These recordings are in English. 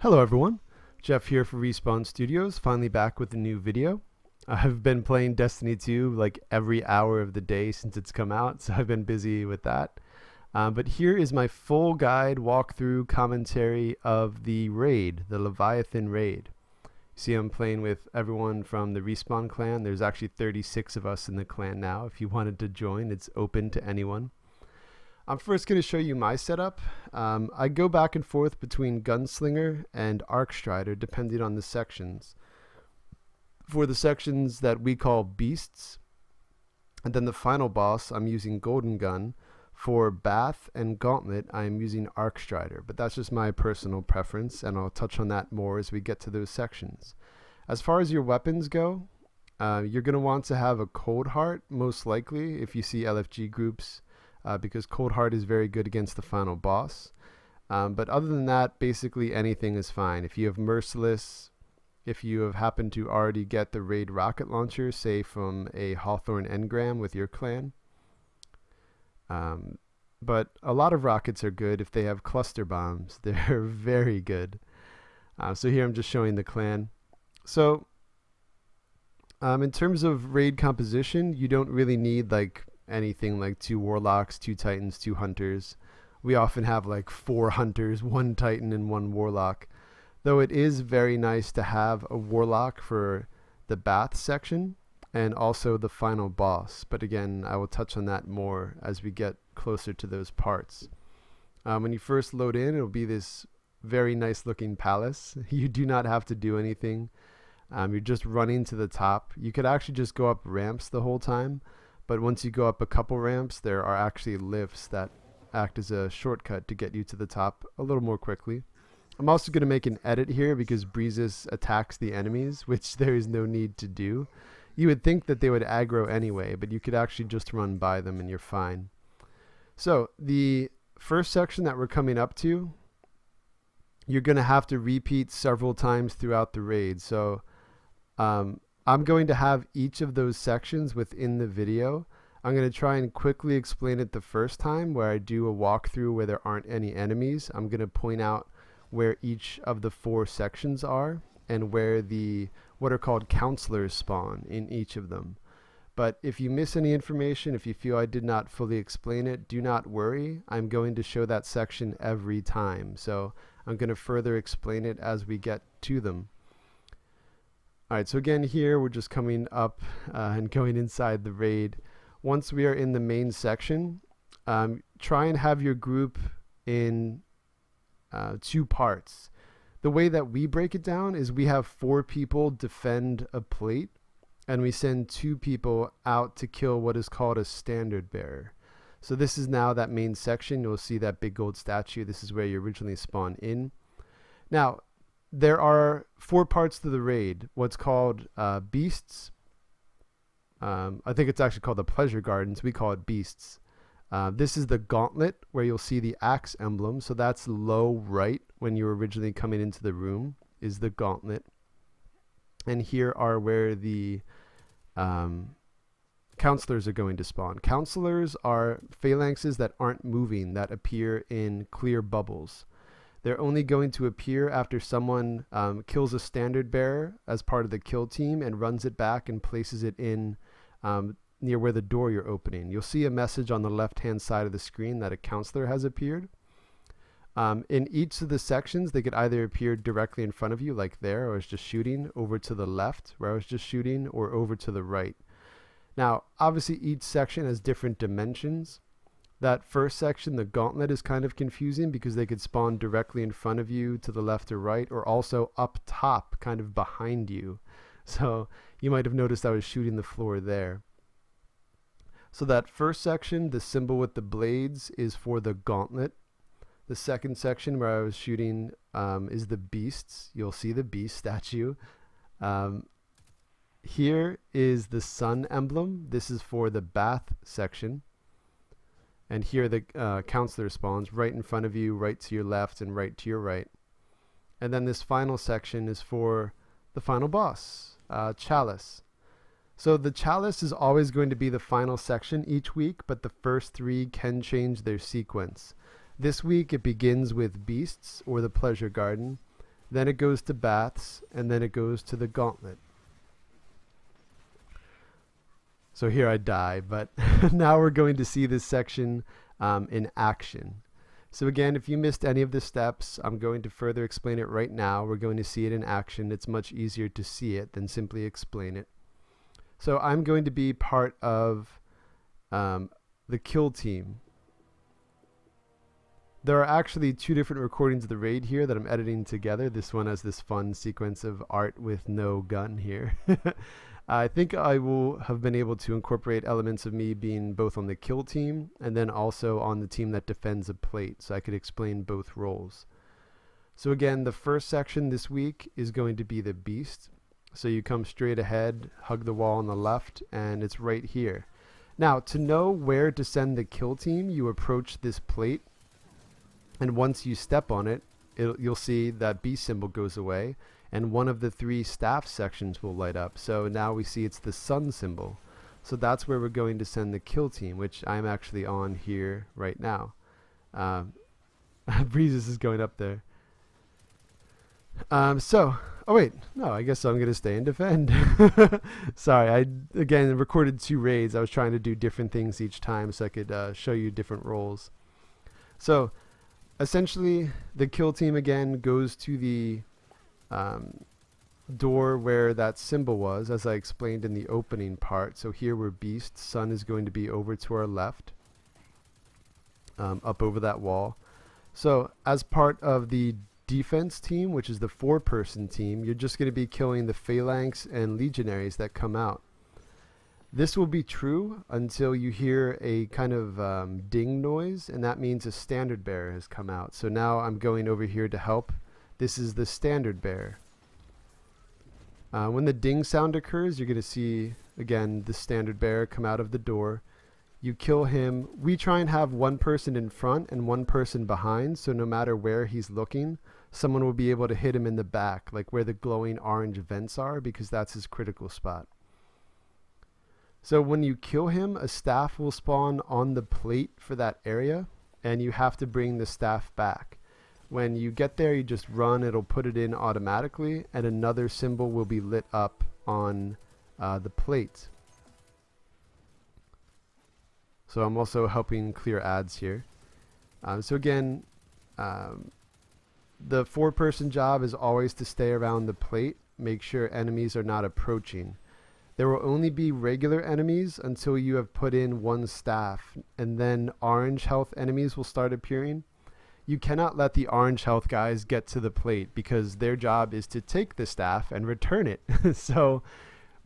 Hello everyone, Jeff here for Respawn Studios, finally back with a new video. I've been playing Destiny 2 like every hour of the day since it's come out, so I've been busy with that. But here is my full guide, walkthrough, commentary of the raid, the Leviathan raid. You see I'm playing with everyone from the Respawn clan. There's actually 36 of us in the clan now. If you wanted to join, it's open to anyone. I'm first going to show you my setup. I go back and forth between Gunslinger and Arcstrider depending on the sections. For the sections that we call Beasts, and then the final boss, I'm using Golden Gun. For Bath and Gauntlet, I'm using Arcstrider, but that's just my personal preference, and I'll touch on that more as we get to those sections. As far as your weapons go, you're going to want to have a Cold Heart, most likely, if you see LFG groups. Because Cold Heart is very good against the final boss. But other than that, basically anything is fine. If you have Merciless, if you have happened to already get the raid rocket launcher, say from a Hawthorne Engram with your clan. But a lot of rockets are good if they have cluster bombs. They're very good. So here I'm just showing the clan. So in terms of raid composition, you don't really need like anything like 2 warlocks, 2 titans, 2 hunters. We often have like 4 hunters, 1 titan and 1 warlock, though it is very nice to have a warlock for the Bath section and also the final boss. But again, I will touch on that more as we get closer to those parts. When you first load in, it'll be this very nice looking palace. You do not have to do anything. You're just running to the top. You could actually just go up ramps the whole time. But once you go up a couple ramps, there are actually lifts that act as a shortcut to get you to the top a little more quickly. I'm also going to make an edit here because Breezes attacks the enemies, which there is no need to do. You would think that they would aggro anyway, but you could actually just run by them and you're fine. So the first section that we're coming up to, you're going to have to repeat several times throughout the raid. So I'm going to have each of those sections within the video. I'm going to try and quickly explain it the first time where I do a walkthrough where there aren't any enemies. I'm going to point out where each of the 4 sections are and where the what are called counselors spawn in each of them. But if you miss any information, if you feel I did not fully explain it, do not worry. I'm going to show that section every time. So I'm going to further explain it as we get to them. Alright, so again here we're just coming up and going inside the raid. Once we are in the main section, try and have your group in 2 parts. The way that we break it down is we have 4 people defend a plate and we send 2 people out to kill what is called a standard bearer. So this is now that main section. You'll see that big gold statue. This is where you originally spawn in. Now, there are 4 parts to the raid. What's called Beasts. I think it's actually called the Pleasure Gardens. We call it Beasts. This is the Gauntlet where you'll see the axe emblem. So that's low right when you were originally coming into the room is the Gauntlet. And here are where the counselors are going to spawn. Counselors are phalanxes that aren't moving, that appear in clear bubbles. They're only going to appear after someone kills a standard bearer as part of the kill team and runs it back and places it in near where the door you're opening. You'll see a message on the left-hand side of the screen that a counselor has appeared. In each of the sections, they could either appear directly in front of you, like there, I was just shooting, over to the left, where I was just shooting, or over to the right. Now, obviously, each section has different dimensions. That first section, the Gauntlet, is kind of confusing because they could spawn directly in front of you, to the left or right, or also up top, kind of behind you. So you might have noticed I was shooting the floor there. So that first section, the symbol with the blades, is for the Gauntlet. The second section where I was shooting is the Beasts. You'll see the Beast statue. Here is the Sun emblem. This is for the Bath section. And here the counselor spawns right in front of you, right to your left, and right to your right. And then this final section is for the final boss, Chalice. So the Chalice is always going to be the final section each week, but the first 3 can change their sequence. This week it begins with Beasts, or the Pleasure Garden. then it goes to baths, and then it goes to the gauntlet. So here I die, but now we're going to see this section in action. So again, if you missed any of the steps, I'm going to further explain it right now. We're going to see it in action. It's much easier to see it than simply explain it. So I'm going to be part of the kill team. There are actually 2 different recordings of the raid here that I'm editing together. This one has this fun sequence of art with no gun here. I think I will have been able to incorporate elements of me being both on the kill team and then also on the team that defends a plate, so I could explain both roles. So again, the first section this week is going to be the beast. So you come straight ahead, hug the wall on the left, and it's right here. Now, to know where to send the kill team, you approach this plate, and once you step on it, you'll see that beast symbol goes away, and one of the 3 staff sections will light up. So now we see it's the sun symbol. So that's where we're going to send the kill team, which I'm actually on here right now. Breezes is going up there. Oh wait, no, I guess I'm going to stay and defend. Sorry, I again recorded 2 raids. I was trying to do different things each time so I could show you different roles. So essentially, the kill team again goes to the door where that symbol was, as I explained in the opening part. So here we're beast. Sun is going to be over to our left, up over that wall. So as part of the defense team, which is the 4-person team, you're just going to be killing the phalanx and legionaries that come out. This will be true until you hear a kind of ding noise, and that means a standard bearer has come out. So now I'm going over here to help. This is the standard bearer. When the ding sound occurs, you're going to see, again, the standard bearer come out of the door. You kill him. We try and have 1 person in front and 1 person behind, so no matter where he's looking, someone will be able to hit him in the back, like where the glowing orange vents are, because that's his critical spot. So when you kill him, a staff will spawn on the plate for that area, and you have to bring the staff back. When you get there, you just run, it'll put it in automatically, and another symbol will be lit up on the plate. So I'm also helping clear ads here. So again, the 4-person job is always to stay around the plate, make sure enemies are not approaching. There will only be regular enemies until you have put in 1 staff, and then orange health enemies will start appearing. You cannot let the orange health guys get to the plate because their job is to take the staff and return it. So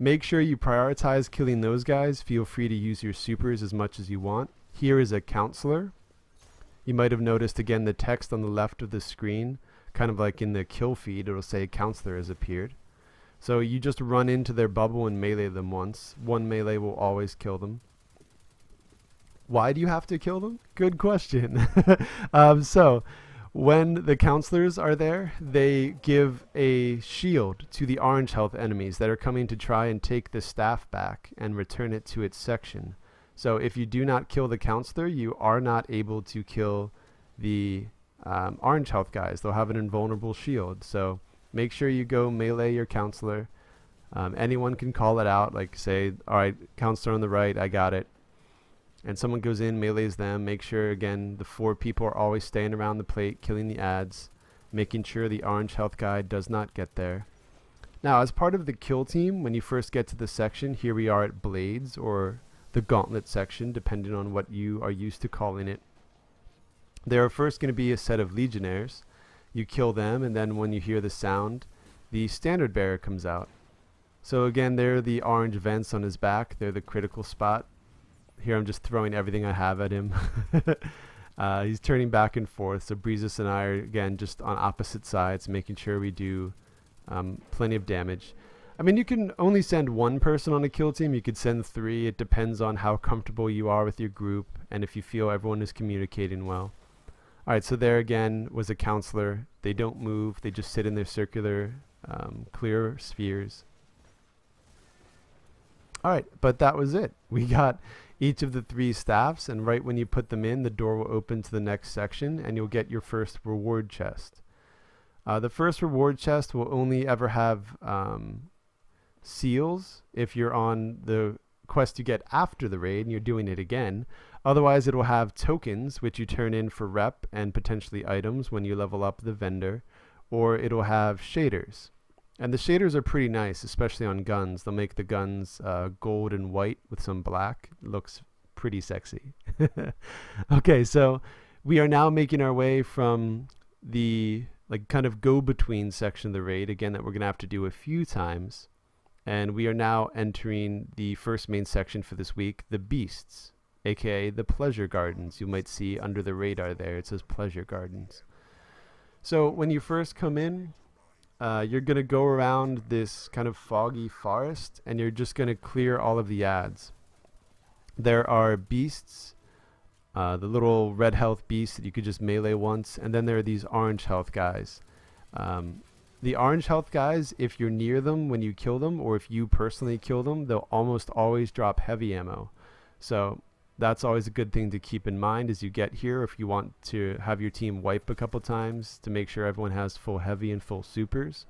make sure you prioritize killing those guys. Feel free to use your supers as much as you want. Here is a counselor. You might have noticed again the text on the left of the screen, kind of like in the kill feed, it'll say counselor has appeared. So you just run into their bubble and melee them once. 1 melee will always kill them. Why do you have to kill them? Good question. So when the counselors are there, they give a shield to the orange health enemies that are coming to try and take the staff back and return it to its section. So if you do not kill the counselor, you are not able to kill the orange health guys. They'll have an invulnerable shield. So make sure you go melee your counselor. Anyone can call it out, like say, all right, counselor on the right, I got it. And someone goes in, melees them. Make sure, again, the 4 people are always staying around the plate, killing the ads, making sure the orange health guy does not get there. Now, as part of the kill team, when you first get to the section, here we are at Blades, or the Gauntlet section, depending on what you are used to calling it. There are first going to be a set of Legionnaires. You kill them, and then when you hear the sound, the standard bearer comes out. So again, they're the orange vents on his back. They're the critical spot. Here I'm just throwing everything I have at him. He's turning back and forth. So Breezes and I are, again, just on opposite sides, making sure we do plenty of damage. I mean, you can only send 1 person on a kill team. You could send 3. It depends on how comfortable you are with your group and if you feel everyone is communicating well. All right, so there again was a counselor. They don't move. They just sit in their circular clear spheres. All right, but that was it. We got each of the 3 staffs, and right when you put them in, the door will open to the next section, and you'll get your first reward chest. The first reward chest will only ever have seals if you're on the quest you get after the raid and you're doing it again. Otherwise, it will have tokens, which you turn in for rep and potentially items when you level up the vendor, or it'll have shaders. And the shaders are pretty nice, especially on guns. They'll make the guns gold and white with some black. It looks pretty sexy. Okay, so we are now making our way from the kind of go-between section of the raid, again, that we're going to have to do a few times. And we are now entering the first main section for this week, the beasts, aka the pleasure gardens. You might see under the radar there, it says pleasure gardens. So when you first come in, you're going to go around this kind of foggy forest, and you're just going to clear all of the ads. There are beasts, the little red health beasts that you could just melee once, and then there are these orange health guys. The orange health guys, if you're near them when you kill them, or if you personally kill them, they'll almost always drop heavy ammo. So that's always a good thing to keep in mind as you get here, if you want to have your team wipe a couple times to make sure everyone has full heavy and full supers,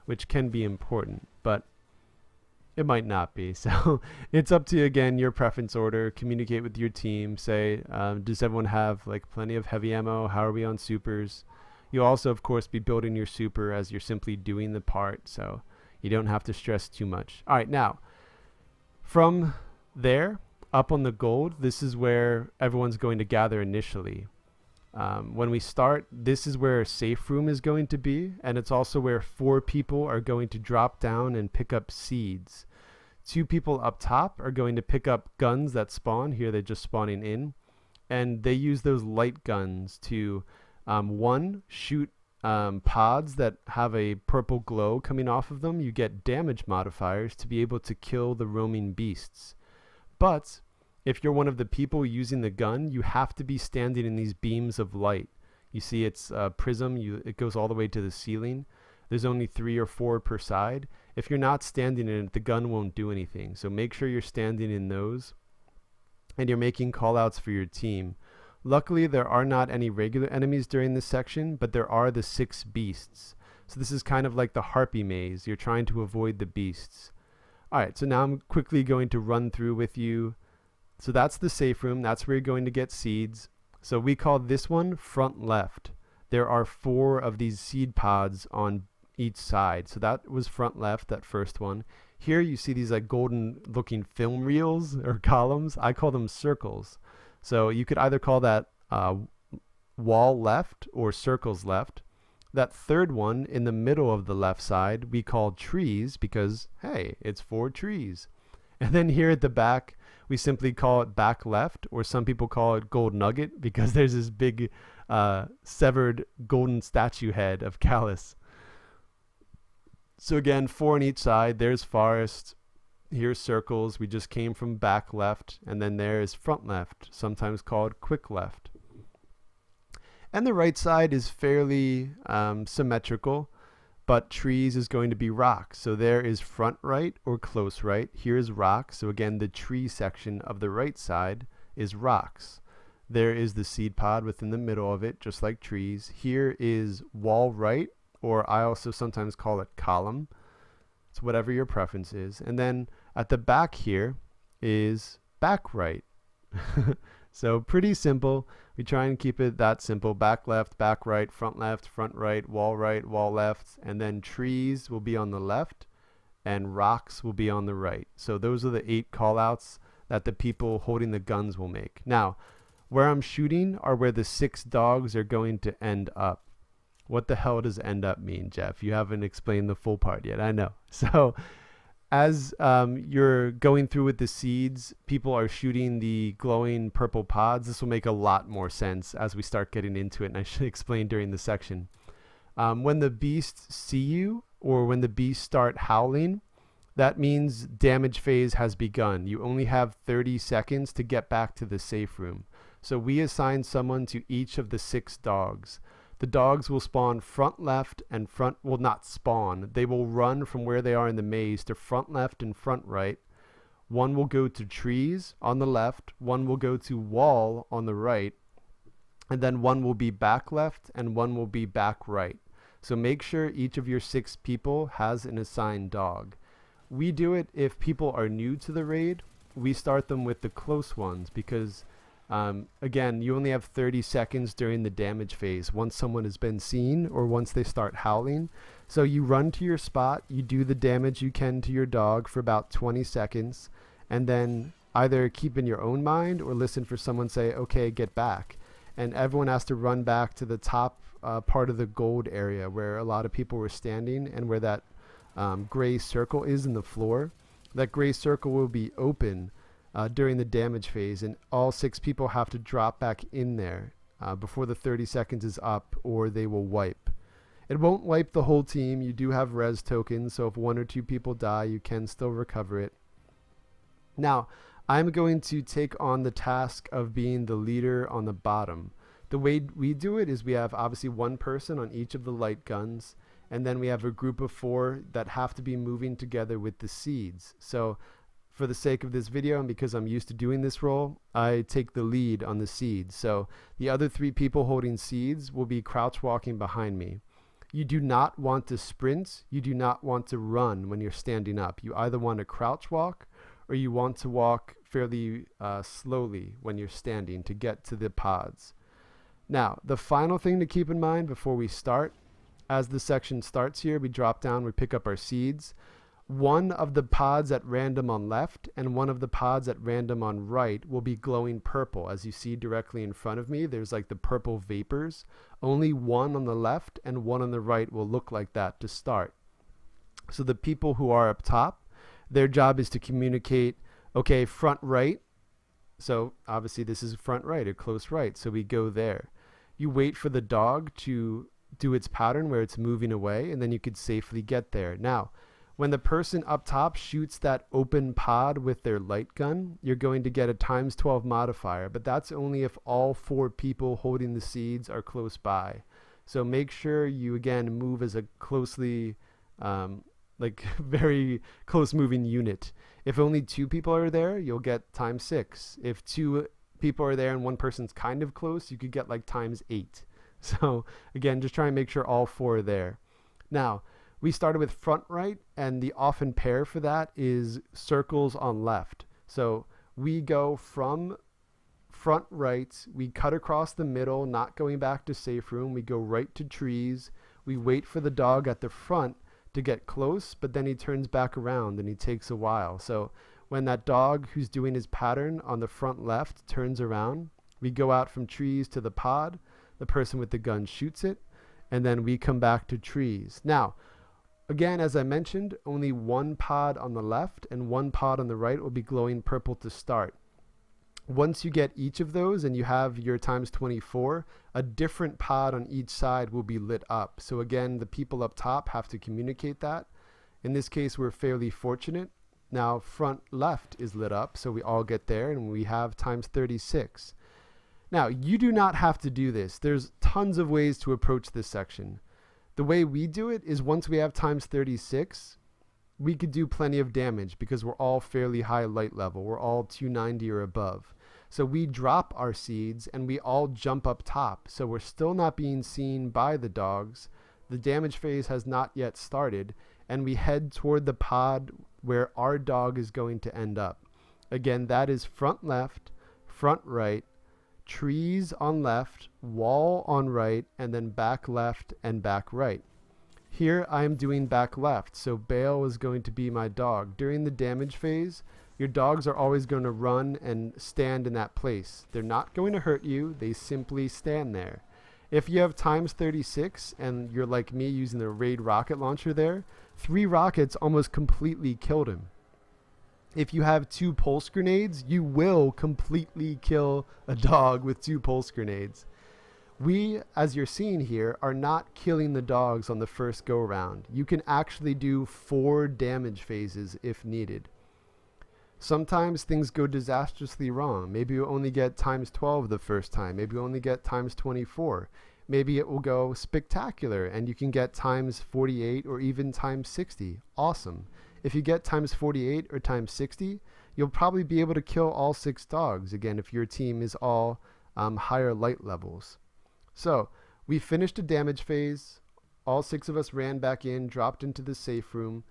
which can be important, but it might not be. So it's up to you, again, your preference order. Communicate with your team. Say, does everyone have plenty of heavy ammo? How are we on supers? You'll also, of course, be building your super as you're simply doing the part, so you don't have to stress too much. All right, now, from there, up on the gold, this is where everyone's going to gather initially. When we start, this is where a safe room is going to be, and it's also where 4 people are going to drop down and pick up seeds. 2 people up top are going to pick up guns that spawn. Here they're just spawning in, and they use those light guns to one, shoot pods that have a purple glow coming off of them. You get damage modifiers to be able to kill the roaming beasts. But if you're one of the people using the gun, you have to be standing in these beams of light. You see it's a prism, it goes all the way to the ceiling. There's only 3 or 4 per side. If you're not standing in it, the gun won't do anything. So make sure you're standing in those, and you're making callouts for your team. Luckily, there are not any regular enemies during this section, but there are the 6 beasts. So this is kind of like the harpy maze. You're trying to avoid the beasts. Alright, so now I'm quickly going to run through with you. So that's the safe room. That's where you're going to get seeds. So we call this one front left. There are 4 of these seed pods on each side. So that was front left, that first one. Here you see these golden looking film reels or columns. I call them circles. So you could either call that wall left or circles left. That third one in the middle of the left side we call trees because, hey, it's 4 trees. And then here at the back, we simply call it back left, or some people call it gold nugget because there's this big severed golden statue head of Callus. So again, 4 on each side. There's forest. Here's circles. We just came from back left, and then there is front left, sometimes called quick left. And the right side is fairly symmetrical, but trees is going to be rock. So there is front right or close right. Here's rock. So again, the tree section of the right side is rocks. There is the seed pod within the middle of it, just like trees. Here is wall right, or I also sometimes call it column. It's whatever your preference is. And then at the back here is back right. So pretty simple. We try and keep it that simple. Back left, back right, front right, wall left. And then trees will be on the left and rocks will be on the right. So those are the 8 callouts that the people holding the guns will make. Now, where I'm shooting are where the 6 dogs are going to end up. What the hell does end up mean, Jeff? You haven't explained the full part yet. I know. So as you're going through with the seeds, people are shooting the glowing purple pods. This will make a lot more sense as we start getting into it, and I should explain during the section. When the beasts see you, or when the beasts start howling, that means damage phase has begun. You only have 30 seconds to get back to the safe room. So we assign someone to each of the 6 dogs. The dogs will spawn front left and front, will not spawn. They will run from where they are in the maze to front left and front right. One will go to trees on the left. One will go to wall on the right. And then one will be back left and one will be back right. So make sure each of your 6 people has an assigned dog. We do it if people are new to the raid. We start them with the close ones because, again, you only have 30 seconds during the damage phase once someone has been seen or once they start howling. So you run to your spot, you do the damage you can to your dog for about 20 seconds, and then either keep in your own mind or listen for someone say, okay, get back. And everyone has to run back to the top part of the gold area where a lot of people were standing and where that gray circle is in the floor. That gray circle will be open during the damage phase, and all 6 people have to drop back in there before the 30 seconds is up, or they will wipe. It won't wipe the whole team. You do have res tokens, so if 1 or 2 people die, you can still recover it. Now, I'm going to take on the task of being the leader on the bottom. The way we do it is we have obviously 1 person on each of the light guns, and then we have a group of 4 that have to be moving together with the seeds. So for the sake of this video, and because I'm used to doing this role, I take the lead on the seeds. So the other 3 people holding seeds will be crouch walking behind me. You do not want to sprint. You do not want to run when you're standing up. You either want to crouch walk or you want to walk fairly slowly when you're standing to get to the pods. Now, the final thing to keep in mind before we start, as the section starts here, we drop down, we pick up our seeds. 1 of the pods at random on left and 1 of the pods at random on right will be glowing purple. As you see directly in front of me, there's like the purple vapors. Only 1 on the left and 1 on the right will look like that to start. So the people who are up top, their job is to communicate, okay, front right. So obviously this is front right or close right, so we go there. You wait for the dog to do its pattern where it's moving away, and then you could safely get there. Now, when the person up top shoots that open pod with their light gun, you're going to get a ×12 modifier, but that's only if all 4 people holding the seeds are close by. So make sure you, again, move as a closely, very close moving unit. If only 2 people are there, you'll get ×6. If 2 people are there and 1 person's kind of close, you could get like ×8. So again, just try and make sure all 4 are there. Now, we started with front right, and the often pair for that is circles on left. So we go from front right, we cut across the middle, not going back to safe room. We go right to trees. We wait for the dog at the front to get close, but then he turns back around and he takes a while. So when that dog who's doing his pattern on the front left turns around, we go out from trees to the pod. The person with the gun shoots it, and then we come back to trees. Now, again, as I mentioned, only 1 pod on the left and 1 pod on the right will be glowing purple to start. Once you get each of those and you have your ×24, a different pod on each side will be lit up. So again, the people up top have to communicate that. In this case, we're fairly fortunate. Now, front left is lit up, so we all get there, and we have ×36. Now, you do not have to do this. There's tons of ways to approach this section. The way we do it is once we have ×36, we could do plenty of damage because we're all fairly high light level. We're all 290 or above. So we drop our seeds and we all jump up top. So we're still not being seen by the dogs. The damage phase has not yet started, and we head toward the pod where our dog is going to end up. Again, that is front left, front right, trees on left, wall on right, and then back left and back right. Here I am doing back left, so Bale is going to be my dog. During the damage phase, your dogs are always going to run and stand in that place. They're not going to hurt you, they simply stand there. If you have ×36 and you're like me using the raid rocket launcher there, 3 rockets almost completely killed him. If you have 2 pulse grenades, you will completely kill a dog with 2 pulse grenades. We, as you're seeing here, are not killing the dogs on the first go around. You can actually do 4 damage phases if needed. Sometimes things go disastrously wrong. Maybe you only get ×12 the first time. Maybe you only get ×24. Maybe it will go spectacular and you can get ×48 or even ×60. Awesome. If you get ×48 or ×60, you'll probably be able to kill all 6 dogs, again, if your team is all higher light levels. So we finished a damage phase. all 6 of us ran back in, dropped into the safe room.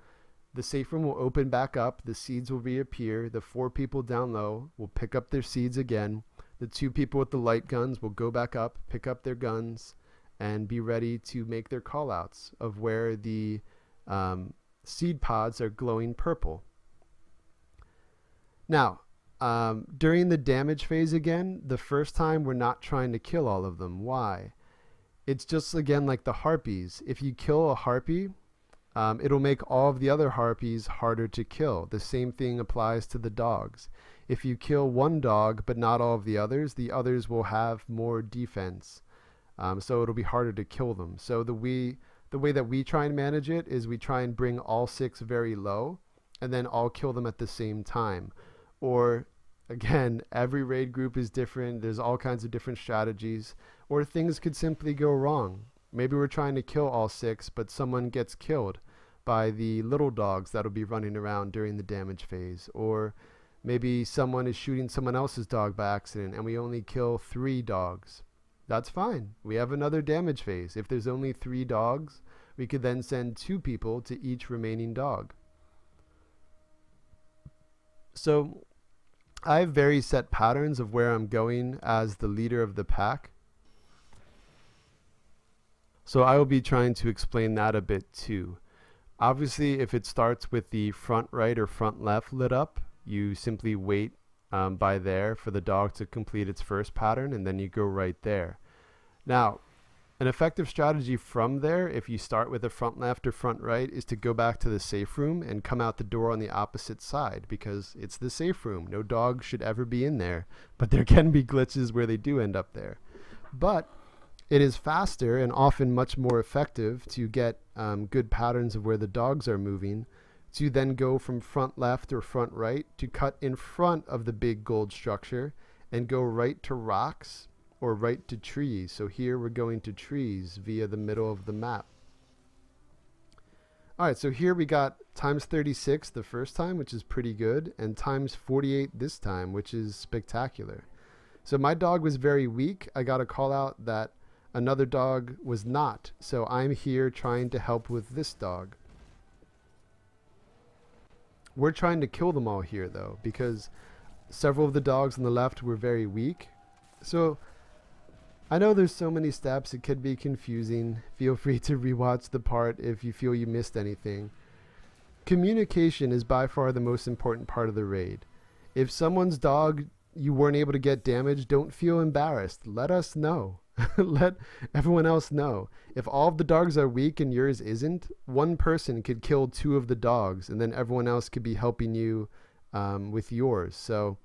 The safe room will open back up. The seeds will reappear. The 4 people down low will pick up their seeds again. The 2 people with the light guns will go back up, pick up their guns, and be ready to make their call outs of where the seed pods are glowing purple. Now, during the damage phase again, the first time we're not trying to kill all of them. Why? It's just, again, like the harpies. If you kill a harpy, it'll make all of the other harpies harder to kill. The same thing applies to the dogs. If you kill one dog but not all of the others will have more defense. So it'll be harder to kill them. So the way that we try and manage it is we try and bring all 6 very low and then all kill them at the same time. Or, again, every raid group is different. There's all kinds of different strategies. Or things could simply go wrong. Maybe we're trying to kill all 6, but someone gets killed by the little dogs that'll be running around during the damage phase. Or maybe someone is shooting someone else's dog by accident and we only kill 3 dogs. That's fine. We have another damage phase. If there's only 3 dogs, we could then send 2 people to each remaining dog. So I have very set patterns of where I'm going as the leader of the pack. So I will be trying to explain that a bit too. Obviously, if it starts with the front right or front left lit up, you simply wait by there for the dog to complete its first pattern, and then you go right there. Now, an effective strategy from there, if you start with the front left or front right, is to go back to the safe room and come out the door on the opposite side, because it's the safe room. No dog should ever be in there, but there can be glitches where they do end up there. But it is faster and often much more effective to get good patterns of where the dogs are moving, to then go from front left or front right to cut in front of the big gold structure and go right to rocks or right to trees. So here we're going to trees via the middle of the map. Alright, so here we got times 36 the first time, which is pretty good, and times 48 this time, which is spectacular. So my dog was very weak. I got a call out that another dog was not. So I'm here trying to help with this dog. We're trying to kill them all here though, because several of the dogs on the left were very weak. So I know there's so many steps, it could be confusing. Feel free to rewatch the part if you feel you missed anything. Communication is by far the most important part of the raid. If someone's dog you weren't able to get damaged, don't feel embarrassed. Let us know. Let everyone else know. If all of the dogs are weak and yours isn't, one person could kill 2 of the dogs and then everyone else could be helping you with yours. So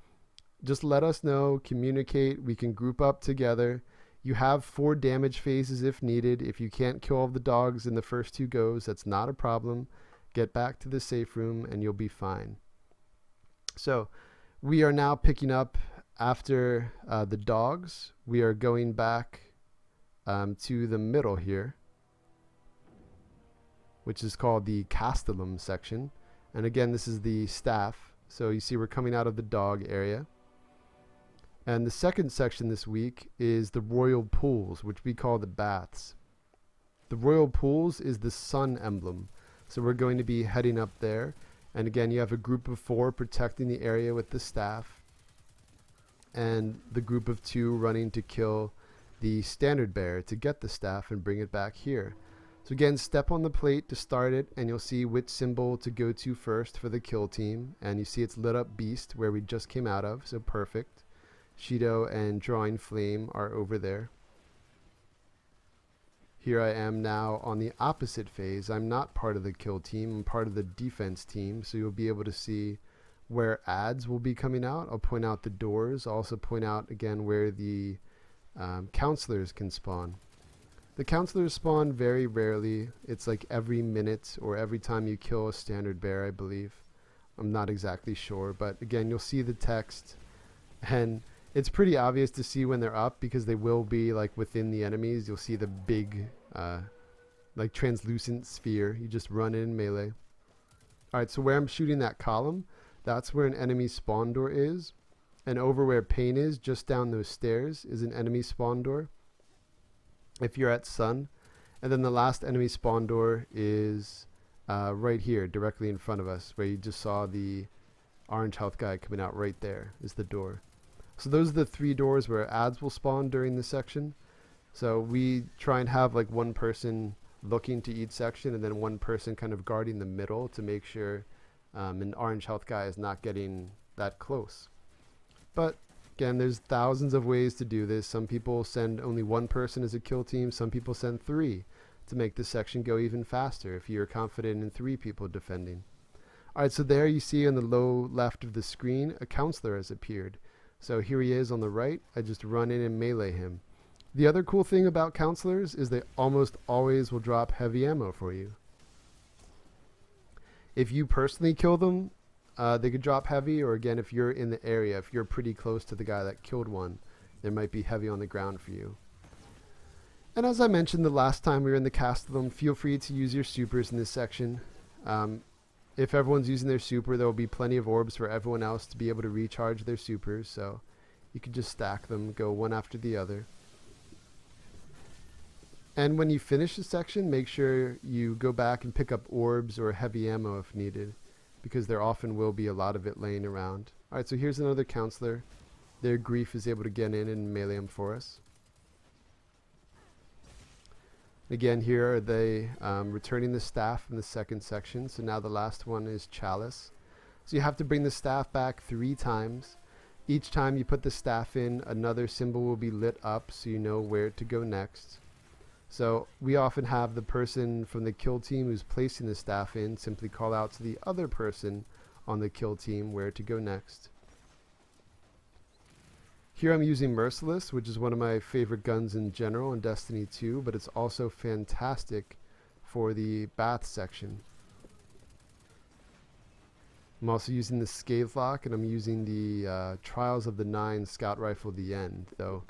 just let us know, communicate, we can group up together. You have 4 damage phases if needed. If you can't kill all of the dogs in the first 2 goes, that's not a problem. Get back to the safe room and you'll be fine. So we are now picking up after the dogs. We are going back to the middle here, which is called the Castellum section. And again, this is the staff. So you see we're coming out of the dog area. And the second section this week is the royal pools, which we call the baths. The royal pools is the sun emblem. So we're going to be heading up there. And again, you have a group of 4 protecting the area with the staff, and the group of 2 running to kill the standard bearer to get the staff and bring it back here. So again, step on the plate to start it, and you'll see which symbol to go to first for the kill team. And you see it's lit up beast where we just came out of, so perfect. Shido and drawing flame are over there. Here I am now on the opposite phase. I'm not part of the kill team, I'm part of the defense team, so you'll be able to see where ads will be coming out. I'll point out the doors. I'll also point out again where the counselors can spawn. The counselors spawn very rarely. It's like every minute or every time you kill a standard bear, I believe. I'm not exactly sure, but again, you'll see the text, and it's pretty obvious to see when they're up because they will be like within the enemies. You'll see the big like translucent sphere. You just run in melee. Alright, so where I'm shooting that column, that's where an enemy spawn door is. And over where pain is, just down those stairs, is an enemy spawn door. If you're at sun. And then the last enemy spawn door is right here, directly in front of us, where you just saw the orange health guy coming out. Right there is the door. So those are the 3 doors where ads will spawn during this section. So we try and have like one person looking to each section and then one person kind of guarding the middle to make sure an orange health guy is not getting that close. But again, there's thousands of ways to do this. Some people send only one person as a kill team. Some people send 3 to make this section go even faster if you're confident in 3 people defending. Alright, so there you see on the low left of the screen, a counselor has appeared. So here he is on the right. I just run in and melee him. The other cool thing about counselors is they almost always will drop heavy ammo for you. If you personally kill them, they could drop heavy, or again, if you're in the area, if you're pretty close to the guy that killed one, there might be heavy on the ground for you. And as I mentioned the last time we were in the Castellum, feel free to use your supers in this section. If everyone's using their super, there will be plenty of orbs for everyone else to be able to recharge their supers, so you could just stack them, go one after the other. And when you finish a section, make sure you go back and pick up orbs or heavy ammo if needed, because there often will be a lot of it laying around. Alright, so here's another counselor. Their grief is able to get in and melee him for us. Again, here are they returning the staff in the second section. So now the last one is Chalice. So you have to bring the staff back 3 times. Each time you put the staff in, another symbol will be lit up so you know where to go next. So we often have the person from the kill team who's placing the staff in simply call out to the other person on the kill team where to go next. Here I'm using Merciless, which is one of my favorite guns in general in Destiny 2, but it's also fantastic for the bath section. I'm also using the Scavelock, and I'm using the Trials of the 9 Scout Rifle at the end. Though,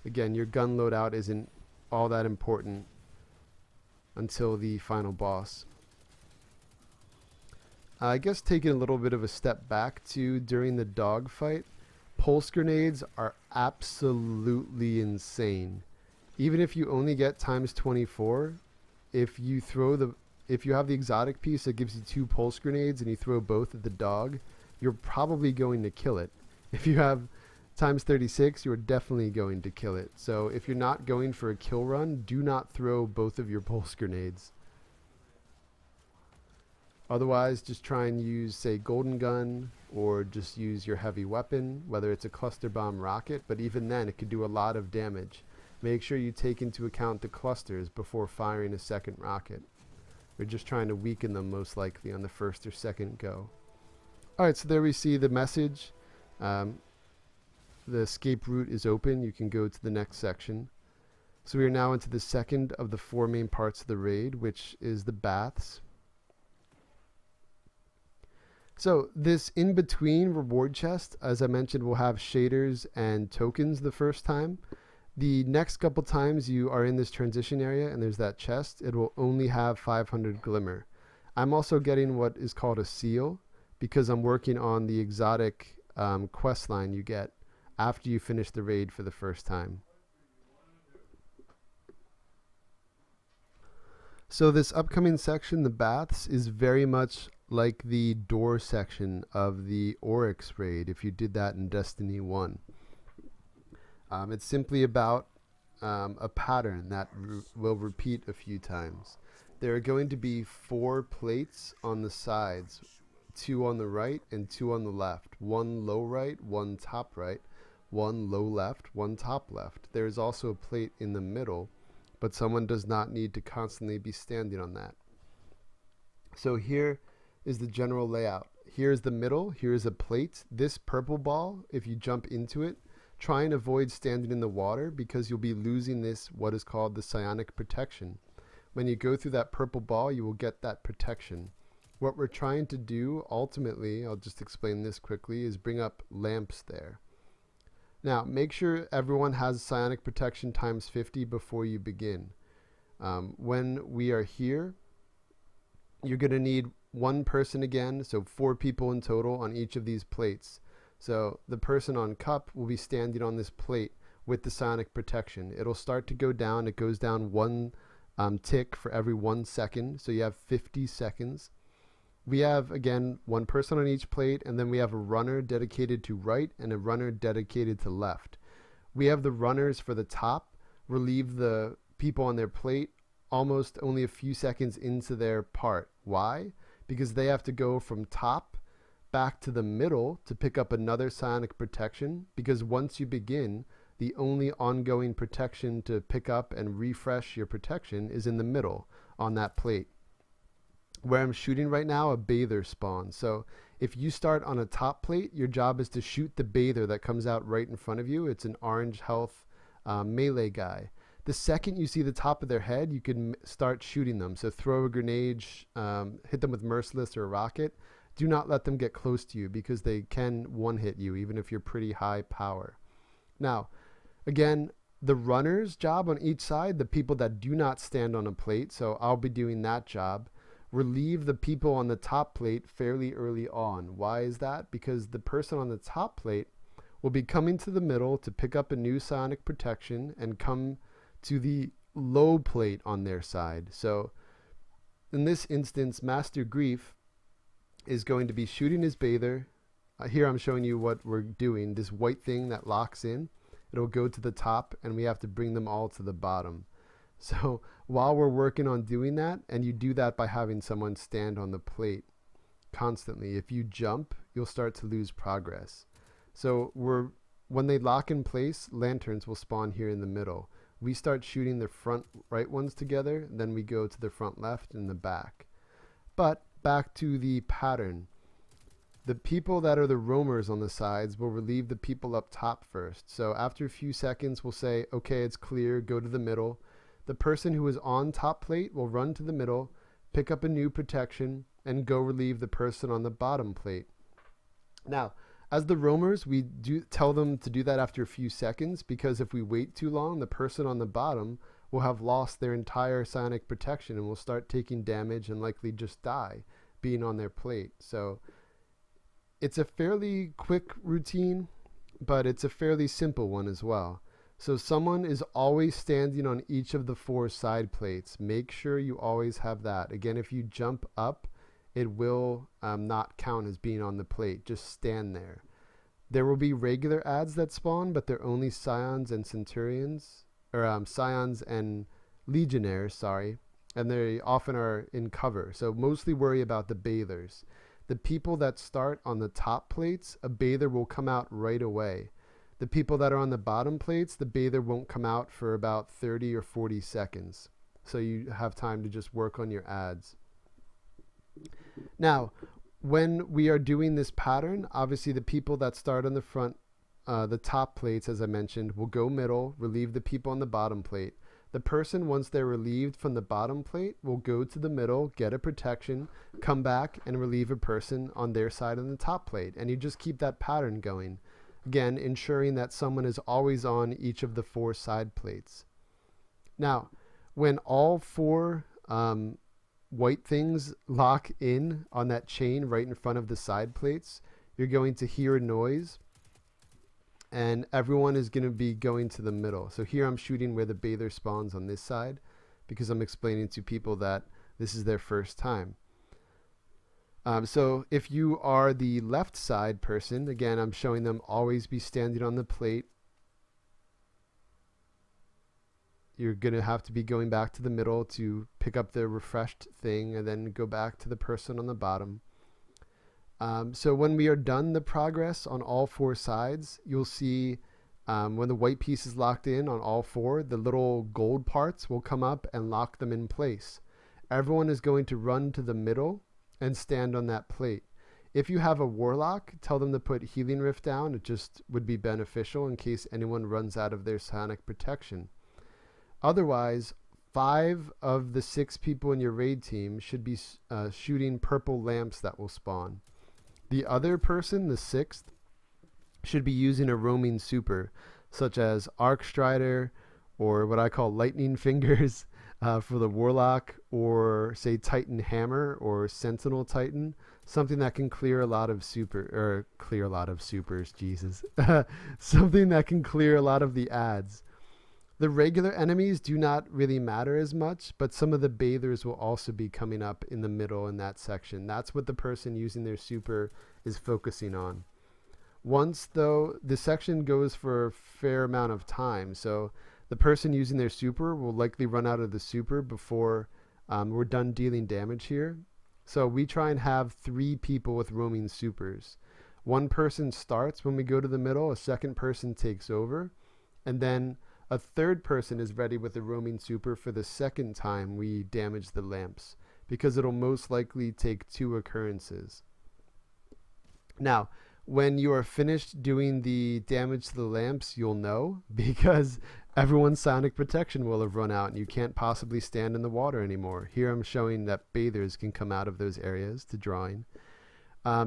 again, your gun loadout isn't all that important until the final boss. I guess taking a little bit of a step back to during the dogfight, pulse grenades are absolutely insane. Even if you only get times 24, if you have the exotic piece that gives you 2 pulse grenades and you throw both at the dog, you're probably going to kill it. If you have times 36, you're definitely going to kill it. So if you're not going for a kill run, do not throw both of your pulse grenades. Otherwise, just try and use, say, Golden Gun, or just use your heavy weapon, whether it's a cluster bomb rocket, but even then it could do a lot of damage. Make sure you take into account the clusters before firing a second rocket. We're just trying to weaken them most likely on the first or second go. Alright, so there we see the message. The escape route is open. You can go to the next section. So we are now into the second of the 4 main parts of the raid, which is the baths. So this in-between reward chest, as I mentioned, will have shaders and tokens the first time. The next couple times you are in this transition area and there's that chest, it will only have 500 glimmer. I'm also getting what is called a seal because I'm working on the exotic quest line you get after you finish the raid for the first time. So this upcoming section, the baths, is very much like the door section of the Oryx raid if you did that in Destiny 1. It's simply about a pattern that will repeat a few times. There are going to be 4 plates on the sides, 2 on the right and 2 on the left. 1 low right, 1 top right, 1 low left, 1 top left. There is also a plate in the middle, but someone does not need to constantly be standing on that. So here is the general layout. Here's the middle, here's a plate. This purple ball, if you jump into it, try and avoid standing in the water because you'll be losing this, what is called the psionic protection. When you go through that purple ball, you will get that protection. What we're trying to do ultimately, I'll just explain this quickly, is bring up lamps there. Now, make sure everyone has psionic protection times 50 before you begin. When we are here, you're going to need 1 person again, so 4 people in total on each of these plates. So the person on cup will be standing on this plate with the psionic protection. It'll start to go down. It goes down 1 tick for every 1 second. So you have 50 seconds. We have, again, one person on each plate, and then we have a runner dedicated to right and a runner dedicated to left. We have the runners for the top relieve the people on their plate almost only a few seconds into their part. Why? Because they have to go from top back to the middle to pick up another psionic protection, because once you begin, the only ongoing protection to pick up and refresh your protection is in the middle on that plate. Where I'm shooting right now, a bather spawns. So if you start on a top plate, your job is to shoot the bather that comes out right in front of you. It's an orange health melee guy. The second you see the top of their head, you can start shooting them. So throw a grenade, hit them with merciless or a rocket. Do not let them get close to you, because they can one-hit you even if you're pretty high power. Now, again, the runner's job on each side, the people that do not stand on a plate, so I'll be doing that job, relieve the people on the top plate fairly early on. Why is that? Because the person on the top plate will be coming to the middle to pick up a new psionic protection and come to the low plate on their side. So in this instance, Master Grief is going to be shooting his bather. Here I'm showing you what we're doing. This white thing that locks in, it'll go to the top, and we have to bring them all to the bottom. So while we're working on doing that, and you do that by having someone stand on the plate constantly, if you jump, you'll start to lose progress. So when they lock in place, lanterns will spawn here in the middle. We start shooting the front right ones together, then we go to the front left and the back. But back to the pattern. The people that are the roamers on the sides will relieve the people up top first. So after a few seconds, we'll say, okay, it's clear, go to the middle. The person who is on top plate will run to the middle, pick up a new protection, and go relieve the person on the bottom plate. Now, as the roamers, we do tell them to do that after a few seconds, because if we wait too long, the person on the bottom will have lost their entire psionic protection and will start taking damage and likely just die being on their plate. So it's a fairly quick routine, but it's a fairly simple one as well. So someone is always standing on each of the 4 side plates. Make sure you always have that. Again, if you jump up, it will not count as being on the plate. Just stand there. There will be regular ads that spawn, but they're only scions and centurions, or scions and legionnaires, sorry. And they often are in cover. So mostly worry about the bathers. The people that start on the top plates, a bather will come out right away. The people that are on the bottom plates, the bather won't come out for about 30 or 40 seconds. So you have time to just work on your ads. Now, when we are doing this pattern, obviously the people that start on the front, the top plates, as I mentioned, will go middle, relieve the people on the bottom plate. The person, once they're relieved from the bottom plate, will go to the middle, get a protection, come back and relieve a person on their side on the top plate. And you just keep that pattern going. Again, ensuring that someone is always on each of the 4 side plates. Now, when all 4 white things lock in on that chain right in front of the side plates, you're going to hear a noise, and everyone is going to be going to the middle. So here I'm shooting where the bather spawns on this side, because I'm explaining to people that this is their first time. So if you are the left side person, again, I'm showing them always be standing on the plate. You're going to have to be going back to the middle to pick up the refreshed thing and then go back to the person on the bottom. So when we are done the progress on all 4 sides, you'll see when the white piece is locked in on all 4, the little gold parts will come up and lock them in place. Everyone is going to run to the middle and stand on that plate. If you have a warlock, tell them to put Healing Rift down. It just would be beneficial in case anyone runs out of their psionic protection. Otherwise, 5 of the 6 people in your raid team should be shooting purple lamps that will spawn. The other person, the 6th, should be using a roaming super, such as Arc Strider, or what I call Lightning Fingers for the Warlock, or say Titan Hammer or Sentinel Titan, something that can clear a lot of supers, Jesus, something that can clear a lot of the ads. The regular enemies do not really matter as much, but some of the bathers will also be coming up in the middle in that section. That's what the person using their super is focusing on. Once, though, the section goes for a fair amount of time, so the person using their super will likely run out of the super before we're done dealing damage here. So we try and have 3 people with roaming supers. One person starts when we go to the middle, a second person takes over, and then a third person is ready with a roaming super for the second time we damage the lamps, because it'll most likely take 2 occurrences. Now, when you are finished doing the damage to the lamps, you'll know, because everyone's sonic protection will have run out and you can't possibly stand in the water anymore. Here I'm showing that bathers can come out of those areas to drawing.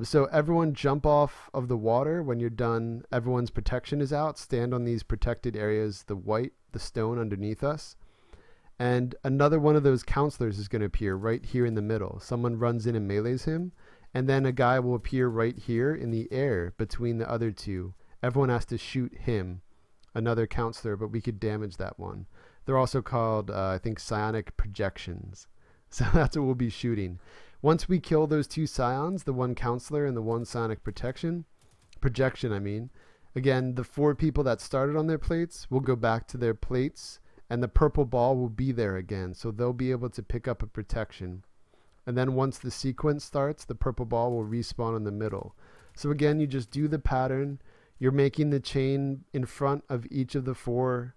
So everyone jump off of the water when you're done. Everyone's protection is out. Stand on these protected areas, the stone underneath us. And another one of those counselors is going to appear right here in the middle. Someone runs in and melees him. And then a guy will appear right here in the air between the other 2. Everyone has to shoot him, another counselor, but we could damage that one. They're also called, I think, psionic projections. So that's what we'll be shooting. Once we kill those 2 scions, the one counselor and the one psionic projection, again, the 4 people that started on their plates will go back to their plates, and the purple ball will be there again, so they'll be able to pick up a protection. And then once the sequence starts, the purple ball will respawn in the middle. So again, you just do the pattern. You're making the chain in front of each of the 4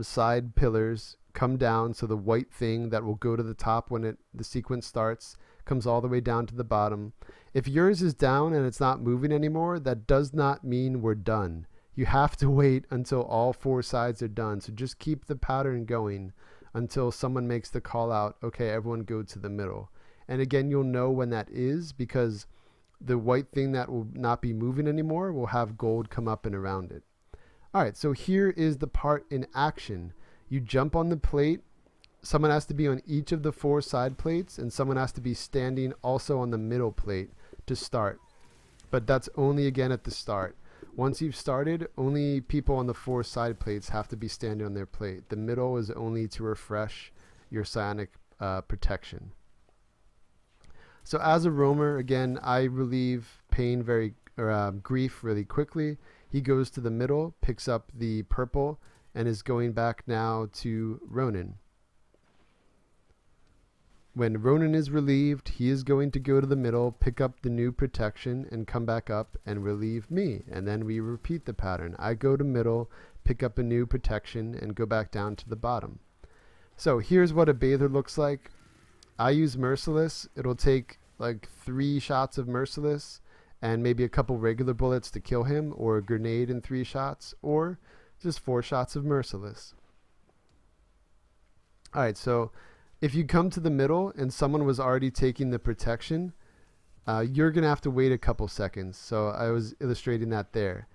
side pillars come down, so the white thing that will go to the top when the sequence starts comes all the way down to the bottom. If yours is down and it's not moving anymore, that does not mean we're done. You have to wait until all 4 sides are done. So just keep the pattern going until someone makes the call out, okay, everyone go to the middle. And again, you'll know when that is, because the white thing that will not be moving anymore will have gold come up and around it. All right, so here is the part in action. You jump on the plate. Someone has to be on each of the 4 side plates, and someone has to be standing also on the middle plate to start. But that's only, again, at the start. Once you've started, only people on the 4 side plates have to be standing on their plate. The middle is only to refresh your psionic protection. So as a roamer, again, I relieve pain grief really quickly. He goes to the middle, picks up the purple, and is going back now to Ronan. When Ronan is relieved, he is going to go to the middle, pick up the new protection, and come back up and relieve me. And then we repeat the pattern. I go to middle, pick up a new protection, and go back down to the bottom. So here's what a bather looks like. I use Merciless. It'll take like 3 shots of Merciless and maybe a couple regular bullets to kill him, or a grenade in 3 shots, or just 4 shots of Merciless. All right, so if you come to the middle and someone was already taking the protection, you're going to have to wait a couple seconds. So I was illustrating that there.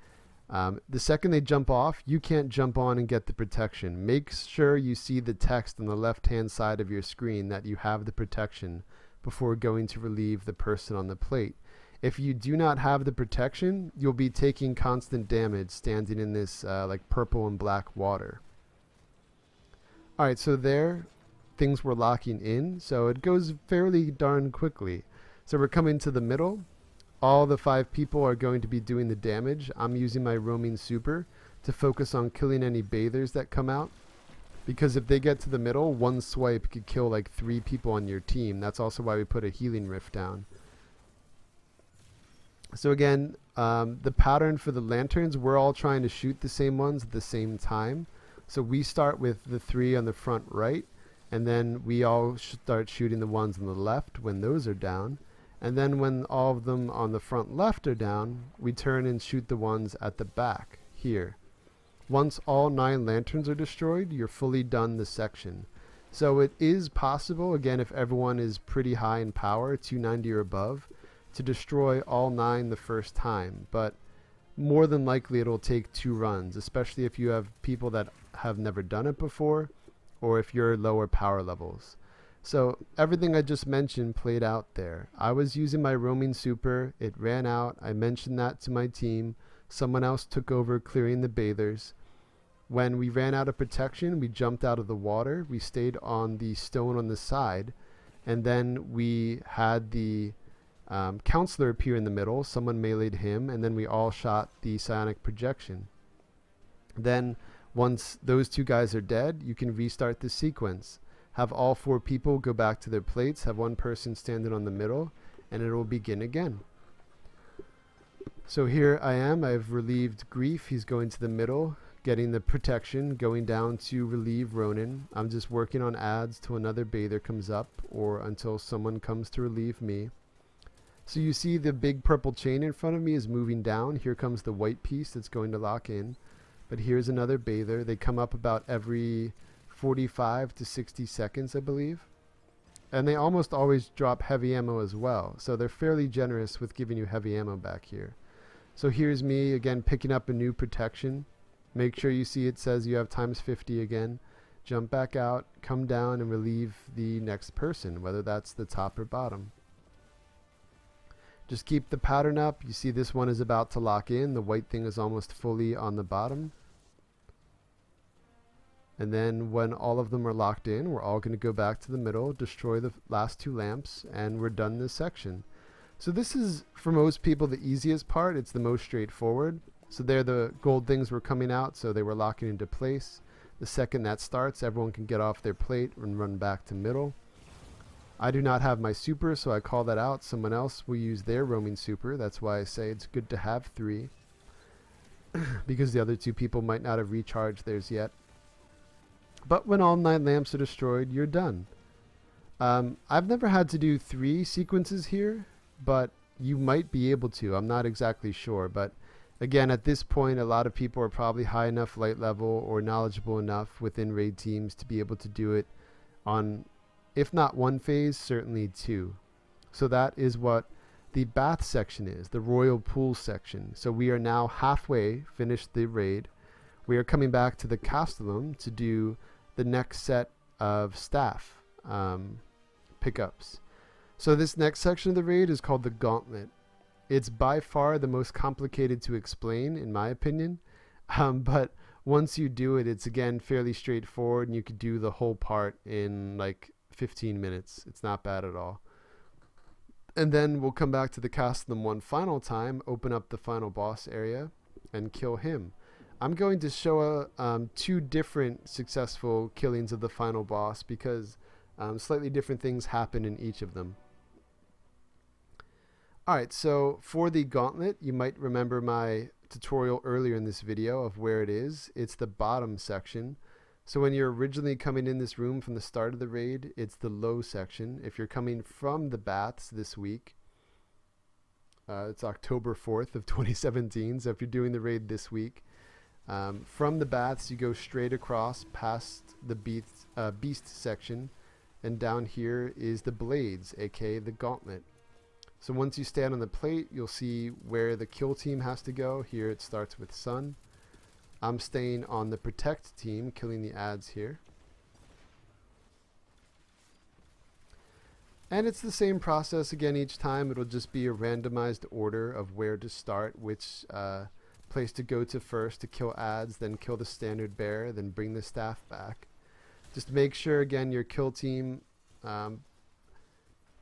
The second they jump off, you can't jump on and get the protection. Make sure you see the text on the left-hand side of your screen that you have the protection before going to relieve the person on the plate. If you do not have the protection, you'll be taking constant damage standing in this like purple and black water. All right, so there, things were locking in, so it goes fairly darn quickly. So we're coming to the middle. All the 5 people are going to be doing the damage. I'm using my roaming super to focus on killing any bathers that come out, because if they get to the middle, one swipe could kill like 3 people on your team. That's also why we put a healing rift down. So again, the pattern for the lanterns, we're all trying to shoot the same ones at the same time. So we start with the 3 on the front right, and then we all start shooting the ones on the left when those are down. And then when all of them on the front left are down, we turn and shoot the ones at the back here. Once all 9 lanterns are destroyed, you're fully done the section. So it is possible, again, if everyone is pretty high in power, 290 or above, to destroy all 9 the first time. But more than likely it'll take 2 runs, especially if you have people that have never done it before, or if you're lower power levels. So everything I just mentioned played out there. I was using my roaming super. It ran out. I mentioned that to my team. Someone else took over clearing the bathers. When we ran out of protection, we jumped out of the water. We stayed on the stone on the side. And then we had the counselor appear in the middle. Someone meleeed him. And then we all shot the psionic projection. Then once those two guys are dead, you can restart the sequence. Have all 4 people go back to their plates. Have one person standing on the middle. And it will begin again. So here I am. I've relieved Grief. He's going to the middle, getting the protection, going down to relieve Ronan. I'm just working on ads till another bather comes up or until someone comes to relieve me. So you see the big purple chain in front of me is moving down. Here comes the white piece that's going to lock in. But here's another bather. They come up about every 45 to 60 seconds, I believe. And they almost always drop heavy ammo as well. So they're fairly generous with giving you heavy ammo back here. So here's me again picking up a new protection. Make sure you see it says you have times 50 again. Jump back out, come down and relieve the next person, whether that's the top or bottom. Just keep the pattern up. You see this one is about to lock in. The white thing is almost fully on the bottom. And then when all of them are locked in, we're all going to go back to the middle, destroy the last 2 lamps, and we're done this section. So this is, for most people, the easiest part. It's the most straightforward. So there the gold things were coming out, so they were locking into place. The second that starts, everyone can get off their plate and run back to middle. I do not have my super, so I call that out. Someone else will use their roaming super. That's why I say it's good to have 3. Because the other 2 people might not have recharged theirs yet. But when all 9 lamps are destroyed, you're done. I've never had to do 3 sequences here, but you might be able to. I'm not exactly sure, but again, at this point, a lot of people are probably high enough light level or knowledgeable enough within raid teams to be able to do it on, if not 1 phase, certainly 2. So that is what the bath section is, the royal pool section. So we are now halfway finished the raid. We are coming back to the castellum to do the next set of staff pickups. So this next section of the raid is called the gauntlet. It's by far the most complicated to explain, in my opinion. But once you do it, it's again fairly straightforward, and you could do the whole part in like 15 minutes. It's not bad at all. And then we'll come back to the castellum one final time, open up the final boss area, and kill him. I'm going to show 2 different successful killings of the final boss because slightly different things happen in each of them. Alright, so for the gauntlet, you might remember my tutorial earlier in this video of where it is. It's the bottom section. So when you're originally coming in this room from the start of the raid, it's the low section. If you're coming from the baths this week, it's October 4th of 2017, so if you're doing the raid this week, from the baths you go straight across past the beast section, and down here is the blades, aka the gauntlet. So once you stand on the plate, you'll see where the kill team has to go. Here it starts with Sun. I'm staying on the protect team, killing the ads here. And it's the same process again each time. It'll just be a randomized order of where to start, which place to go to first to kill ads, then kill the standard bearer, then bring the staff back. Just make sure again your kill team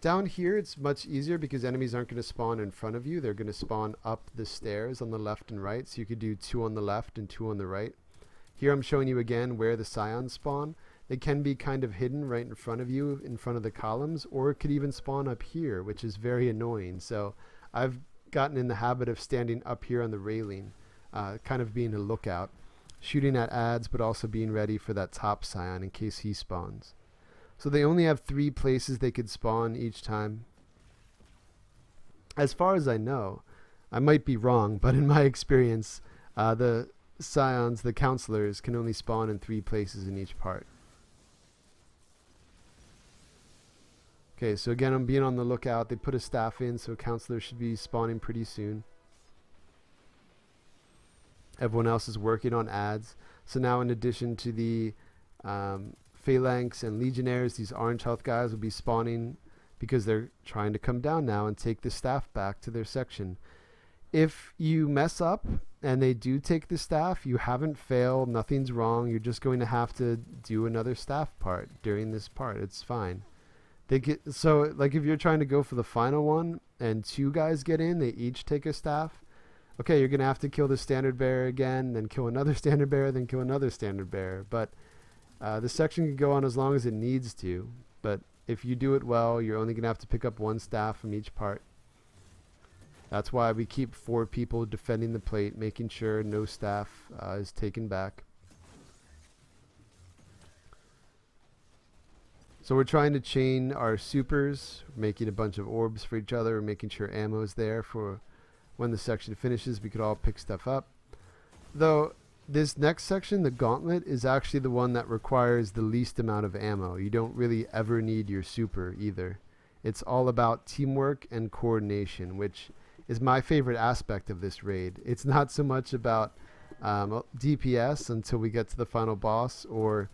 down here it's much easier because enemies aren't going to spawn in front of you. They're going to spawn up the stairs on the left and right, so you could do 2 on the left and 2 on the right. Here I'm showing you again where the scions spawn. They can be kind of hidden right in front of you, in front of the columns, or it could even spawn up here, which is very annoying. So I've gotten in the habit of standing up here on the railing, kind of being a lookout, shooting at ads, but also being ready for that top scion in case he spawns. So they only have 3 places they could spawn each time. As far as I know, I might be wrong, but in my experience, the scions, the counselors, can only spawn in 3 places in each part. Okay, so again, I'm being on the lookout. They put a staff in, so a counselor should be spawning pretty soon. Everyone else is working on ads. So now in addition to the Phalanx and Legionnaires, these orange health guys will be spawning because they're trying to come down now and take the staff back to their section. If you mess up and they do take the staff, you haven't failed, nothing's wrong. You're just going to have to do another staff part during this part. It's fine. So like if you're trying to go for the final one and 2 guys get in, they each take a staff. Okay, you're going to have to kill the standard bearer again, then kill another standard bearer, then kill another standard bearer. But the section can go on as long as it needs to. But if you do it well, you're only going to have to pick up 1 staff from each part. That's why we keep 4 people defending the plate, making sure no staff is taken back. So we're trying to chain our supers, making a bunch of orbs for each other, making sure ammo is there for when the section finishes. We could all pick stuff up. Though this next section, the gauntlet, is actually the one that requires the least amount of ammo. You don't really ever need your super either. It's all about teamwork and coordination, which is my favorite aspect of this raid. It's not so much about DPS until we get to the final boss, or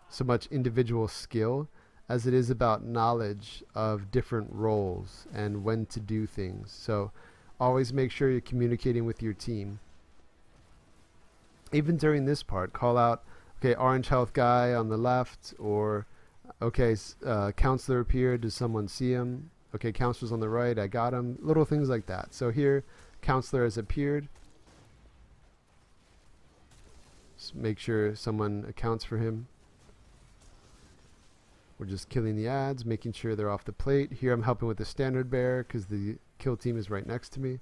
so much individual skill, as it is about knowledge of different roles and when to do things. So always make sure you're communicating with your team. Even during this part, call out, okay, orange health guy on the left, or okay, counselor appeared, does someone see him? Okay, counselor's on the right, I got him. Little things like that. So here, counselor has appeared. Just make sure someone accounts for him. We're just killing the ads, making sure they're off the plate. Here I'm helping with the standard bearer because the kill team is right next to me.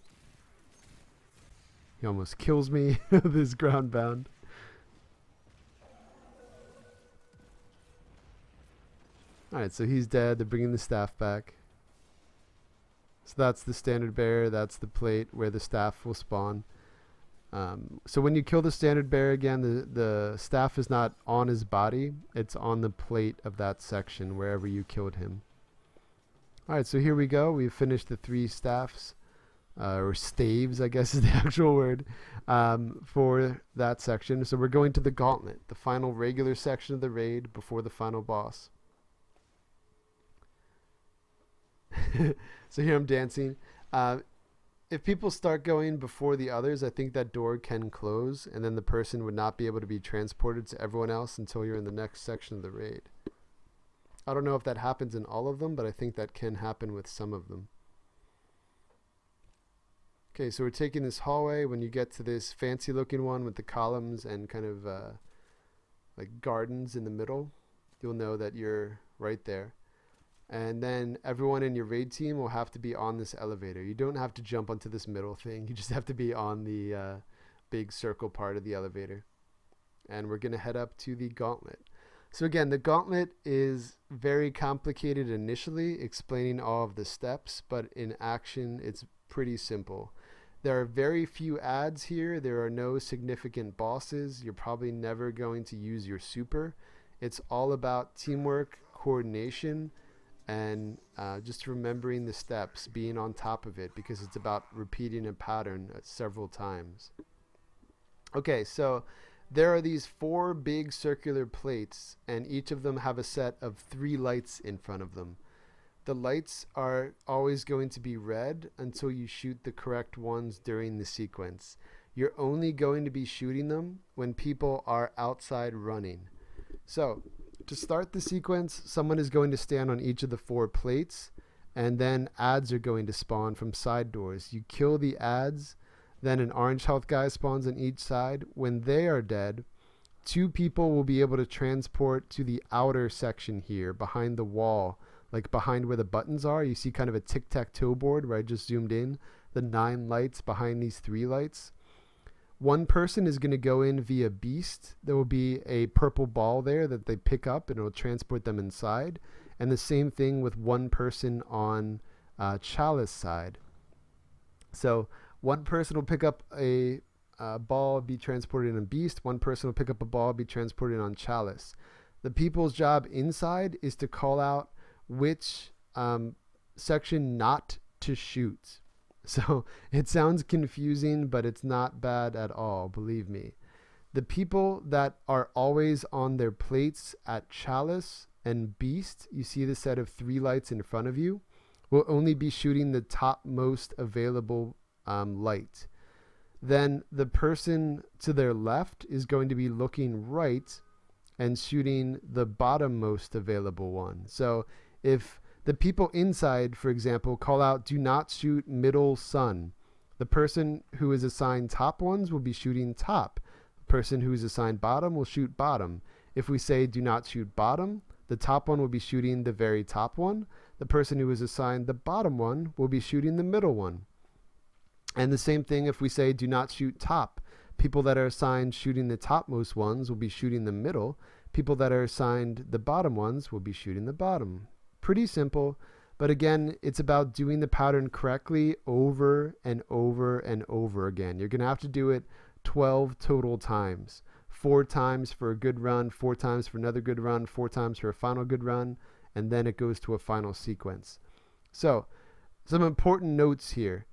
He almost kills me with his ground bound. Alright, so he's dead. They're bringing the staff back. So that's the standard bearer. That's the plate where the staff will spawn. So when you kill the standard bearer again, the staff is not on his body. It's on the plate of that section wherever you killed him. Alright, so here we go. We've finished the 3 staffs. Or staves, I guess is the actual word, for that section. So we're going to the gauntlet, the final regular section of the raid before the final boss. So here I'm dancing. If people start going before the others, I think that door can close, and then the person would not be able to be transported to everyone else until you're in the next section of the raid. I don't know if that happens in all of them, but I think that can happen with some of them. Okay, so we're taking this hallway. When you get to this fancy looking one with the columns and kind of like gardens in the middle, you'll know that you're right there. And then everyone in your raid team will have to be on this elevator. You don't have to jump onto this middle thing. You just have to be on the big circle part of the elevator. And we're going to head up to the gauntlet. So again, the gauntlet is very complicated initially, explaining all of the steps, but in action, it's pretty simple. There are very few ads here. There are no significant bosses. You're probably never going to use your super. It's all about teamwork, coordination, and just remembering the steps, being on top of it, because it's about repeating a pattern several times. Okay, so there are these 4 big circular plates, and each of them have a set of 3 lights in front of them. The lights are always going to be red until you shoot the correct ones during the sequence. You're only going to be shooting them when people are outside running. So to start the sequence, someone is going to stand on each of the 4 plates, and then ads are going to spawn from side doors. You kill the ads, then an orange health guy spawns on each side. When they are dead, 2 people will be able to transport to the outer section here behind the wall. Like behind where the buttons are, you see kind of a tic-tac-toe board where I just zoomed in, the 9 lights behind these 3 lights. One person is going to go in via beast. There will be a purple ball there that they pick up and it will transport them inside. And the same thing with one person on chalice side. So one person will pick up a ball, be transported in beast. One person will pick up a ball, be transported on chalice. The people's job inside is to call out which section not to shoot. So it sounds confusing, but it's not bad at all, believe me. The people that are always on their plates at chalice and beast, you see the set of 3 lights in front of you, will only be shooting the topmost available light. Then the person to their left is going to be looking right and shooting the bottommost available one. So if the people inside, for example, call out, do not shoot middle sun, the person who is assigned top ones will be shooting top. The person who is assigned bottom will shoot bottom. If we say do not shoot bottom, the top one will be shooting the very top one. The person who is assigned the bottom one will be shooting the middle one. And the same thing if we say do not shoot top. People that are assigned shooting the topmost ones will be shooting the middle. People that are assigned the bottom ones will be shooting the bottom. Pretty simple, but again, it's about doing the pattern correctly over and over and over again. You're going to have to do it 12 total times. 4 times for a good run, 4 times for another good run, 4 times for a final good run, and then it goes to a final sequence. So, some important notes here.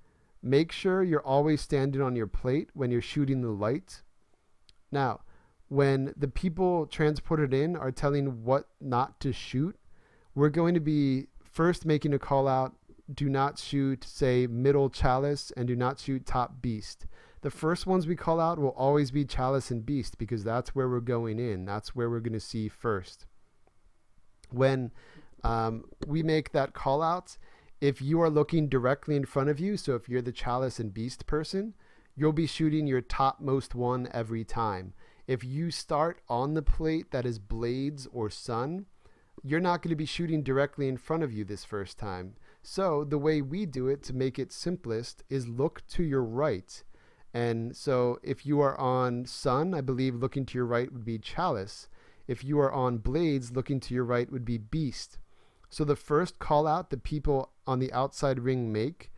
Make sure you're always standing on your plate when you're shooting the light. Now, when the people transported in are telling what not to shoot, we're going to be first making a call out, do not shoot, say, middle chalice, and do not shoot top beast. The first ones we call out will always be chalice and beast because that's where we're going in. That's where we're going to see first. When we make that call out, if you are looking directly in front of you, so if you're the chalice and beast person, you'll be shooting your topmost one every time. If you start on the plate that is blades or sun, you're not going to be shooting directly in front of you this first time. So the way we do it to make it simplest is look to your right. And so if you are on sun, I believe looking to your right would be chalice. If you are on blades, looking to your right would be beast. So the first call out the people on the outside ring make,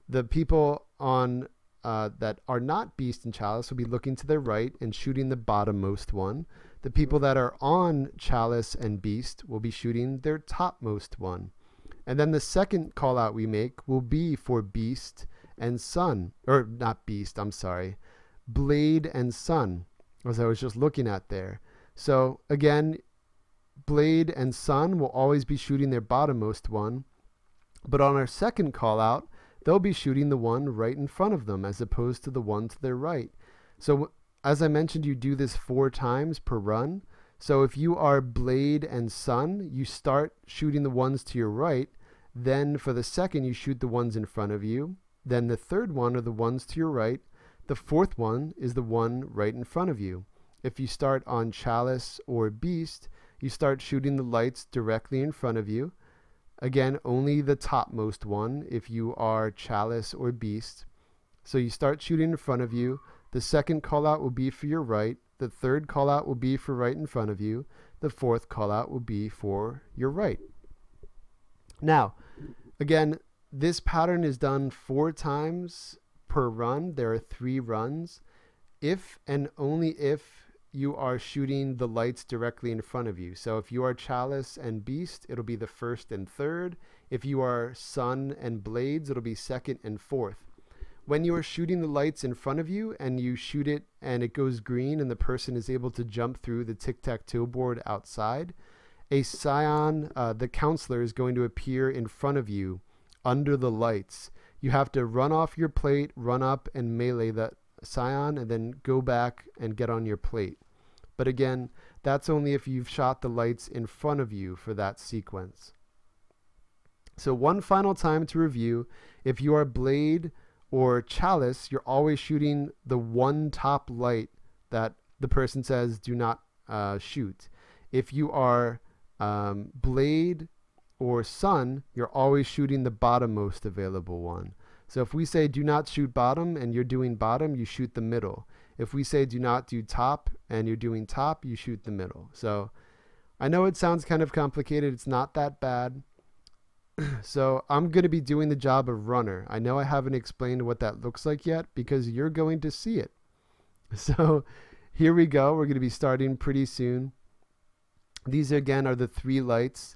the people on that are not beast and chalice will be looking to their right and shooting the bottommost one. The people that are on chalice and beast will be shooting their topmost one. And then the second call out we make will be for beast and sun, or not beast, I'm sorry, blade and sun, as I was just looking at there. So again, blade and sun will always be shooting their bottommost one, but on our second call out, they'll be shooting the one right in front of them as opposed to the one to their right. So as I mentioned, you do this 4 times per run. So if you are blade and sun, you start shooting the ones to your right. Then for the second, you shoot the ones in front of you. Then the third one are the ones to your right. The fourth one is the one right in front of you. If you start on chalice or beast, you start shooting the lights directly in front of you. Again, only the topmost one if you are chalice or beast. So you start shooting in front of you. The second call out will be for your right. The third call out will be for right in front of you. The fourth call out will be for your right. Now, again, this pattern is done 4 times per run. There are 3 runs. If and only if you are shooting the lights directly in front of you. So if you are chalice and beast, it'll be the first and third. If you are sun and blades, it'll be second and fourth. When you are shooting the lights in front of you and you shoot it and it goes green and the person is able to jump through the tic-tac-toe board outside, a scion, the counselor, is going to appear in front of you under the lights. You have to run off your plate, run up and melee that scion, and then go back and get on your plate. But again, that's only if you've shot the lights in front of you for that sequence. So one final time to review, if you are blade or chalice, you're always shooting the one top light that the person says do not shoot. If you are blade or sun, you're always shooting the bottommost available one. So if we say do not shoot bottom and you're doing bottom, you shoot the middle. If we say do not do top and you're doing top, you shoot the middle. So I know it sounds kind of complicated. It's not that bad. So I'm going to be doing the job of runner. I know I haven't explained what that looks like yet because you're going to see it. So here we go. We're going to be starting pretty soon. These again are the 3 lights.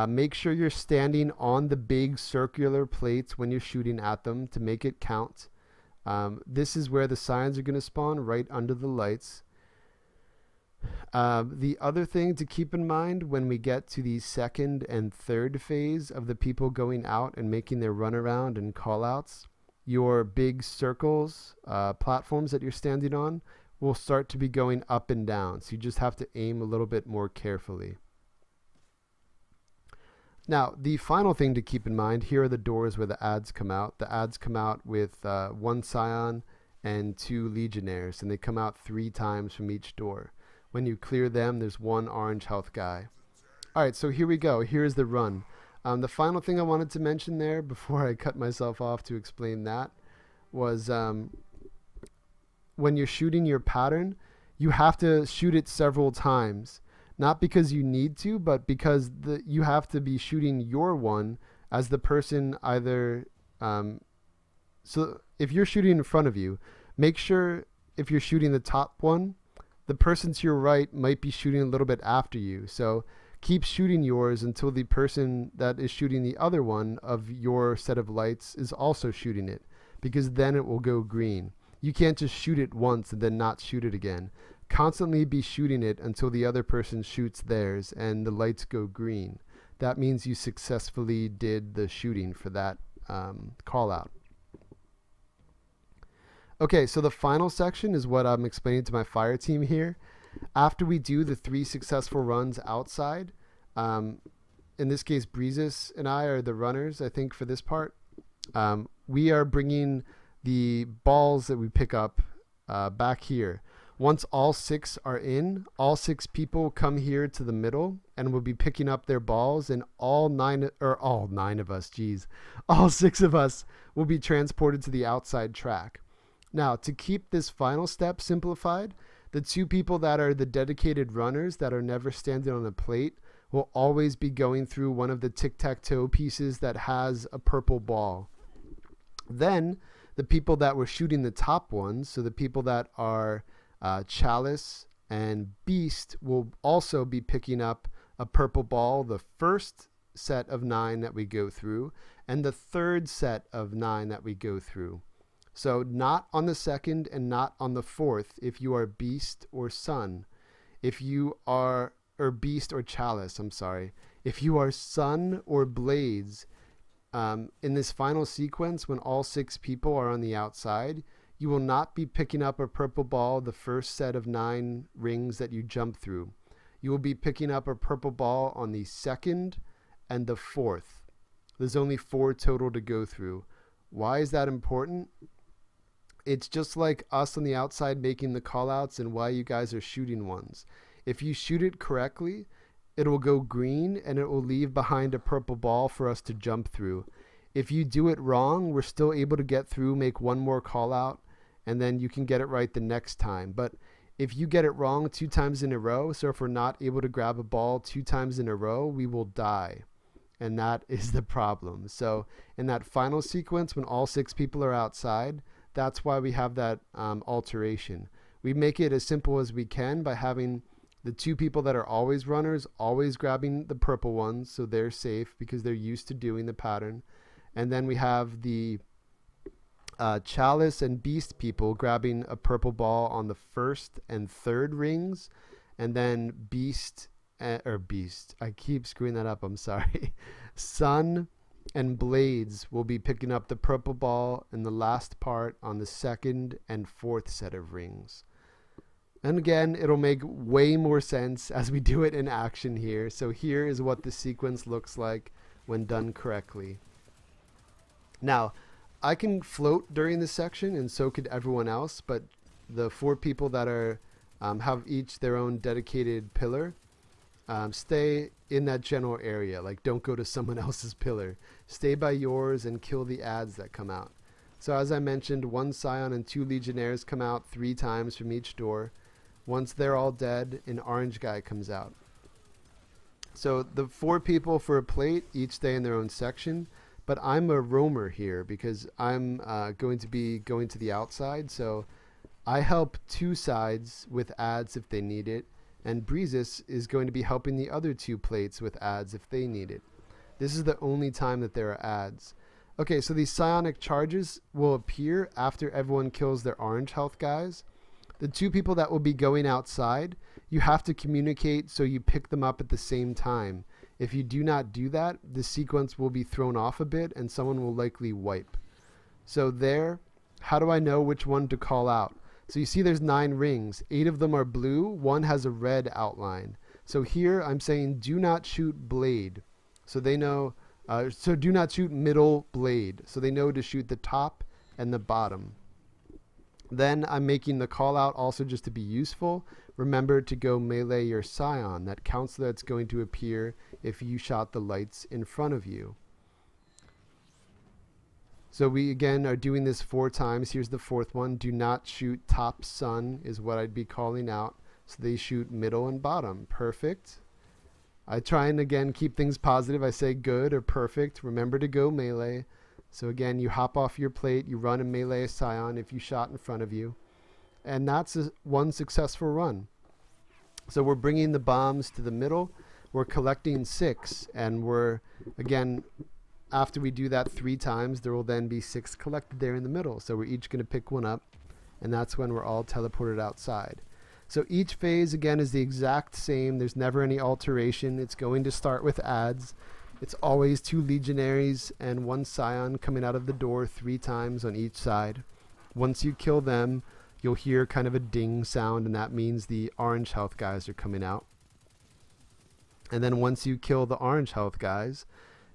Make sure you're standing on the big circular plates when you're shooting at them to make it count. This is where the signs are going to spawn, right under the lights. The other thing to keep in mind when we get to the second and third phase of the people going out and making their run around and call outs your big circles, platforms that you're standing on, will start to be going up and down. So you just have to aim a little bit more carefully. Now, the final thing to keep in mind, here are the doors where the adds come out. The adds come out with 1 Scion and 2 Legionnaires, and they come out 3 times from each door. When you clear them, there's 1 orange health guy. Alright, so here we go. Here's the run. The final thing I wanted to mention there, before I cut myself off to explain that, was when you're shooting your pattern, you have to shoot it several times. Not because you need to, but because you have to be shooting your one as the person either... so if you're shooting in front of you, make sure if you're shooting the top one, the person to your right might be shooting a little bit after you. So keep shooting yours until the person that is shooting the other one of your set of lights is also shooting it, because then it will go green. You can't just shoot it once and then not shoot it again. Constantly be shooting it until the other person shoots theirs and the lights go green. That means you successfully did the shooting for that call out. Okay, so the final section is what I'm explaining to my fire team here. After we do the 3 successful runs outside, in this case Breezes and I are the runners, I think, for this part. We are bringing the balls that we pick up back here. Once all 6 are in, all 6 people come here to the middle and will be picking up their balls, and all 9 of us, geez, all 6 of us will be transported to the outside track. Now, to keep this final step simplified, the 2 people that are the dedicated runners that are never standing on a plate will always be going through one of the tic-tac-toe pieces that has a purple ball. Then, the people that were shooting the top ones, so the people that are Chalice and Beast, will also be picking up a purple ball the first set of 9 that we go through, and the third set of 9 that we go through. So not on the second and not on the fourth if you are Beast or Sun. If you are, or Beast or Chalice, I'm sorry. If you are Sun or Blades, in this final sequence, when all 6 people are on the outside, you will not be picking up a purple ball the first set of 9 rings that you jump through. You will be picking up a purple ball on the second and the fourth. There's only 4 total to go through. Why is that important? It's just like us on the outside making the callouts and why you guys are shooting ones. If you shoot it correctly, it will go green and it will leave behind a purple ball for us to jump through. If you do it wrong, we're still able to get through, make one more call out, and then you can get it right the next time. But if you get it wrong 2 times in a row, so if we're not able to grab a ball 2 times in a row, we will die. And that is the problem. So in that final sequence, when all 6 people are outside, that's why we have that alteration. We make it as simple as we can by having the 2 people that are always runners always grabbing the purple ones, so they're safe because they're used to doing the pattern. And then we have the Chalice and Beast people grabbing a purple ball on the first and third rings, and then Beast, I keep screwing that up, I'm sorry. Sun and Blades will be picking up the purple ball in the last part on the second and fourth set of rings. And again, it'll make way more sense as we do it in action here. So here is what the sequence looks like when done correctly. Now, I can float during this section, and so could everyone else, but the 4 people that are have each their own dedicated pillar, stay in that general area. Like, don't go to someone else's pillar. Stay by yours and kill the adds that come out. So as I mentioned, 1 Scion and 2 Legionnaires come out 3 times from each door. Once they're all dead, an orange guy comes out. So the 4 people for a plate each stay in their own section, but I'm a roamer here because I'm going to be going to the outside. So I help 2 sides with adds if they need it, and Breezes is going to be helping the other 2 plates with adds if they need it. This is the only time that there are adds. Okay, so these psionic charges will appear after everyone kills their orange health guys. The 2 people that will be going outside, you have to communicate so you pick them up at the same time. If you do not do that, the sequence will be thrown off a bit and someone will likely wipe. So there, how do I know which one to call out? So you see there's 9 rings. 8 of them are blue. 1 has a red outline. So here I'm saying do not shoot blade. So they know, so do not shoot middle blade. So they know to shoot the top and the bottom. Then I'm making the call out also just to be useful. Remember to go melee your scion. That counselor that's going to appear if you shot the lights in front of you. So we again are doing this 4 times. Here's the 4th one. Do not shoot top sun is what I'd be calling out. So they shoot middle and bottom. Perfect. I try and again keep things positive. I say good or perfect. Remember to go melee. So again, you hop off your plate, you run and melee a scion if you shot in front of you. And that's one successful run. So we're bringing the bombs to the middle. We're collecting 6. And we're, again, after we do that 3 times, there will then be 6 collected there in the middle. So we're each going to pick one up. And that's when we're all teleported outside. So each phase, again, is the exact same. There's never any alteration. It's going to start with adds. It's always 2 legionaries and 1 scion coming out of the door 3 times on each side. Once you kill them, you'll hear kind of a ding sound, and that means the orange health guys are coming out. And then once you kill the orange health guys,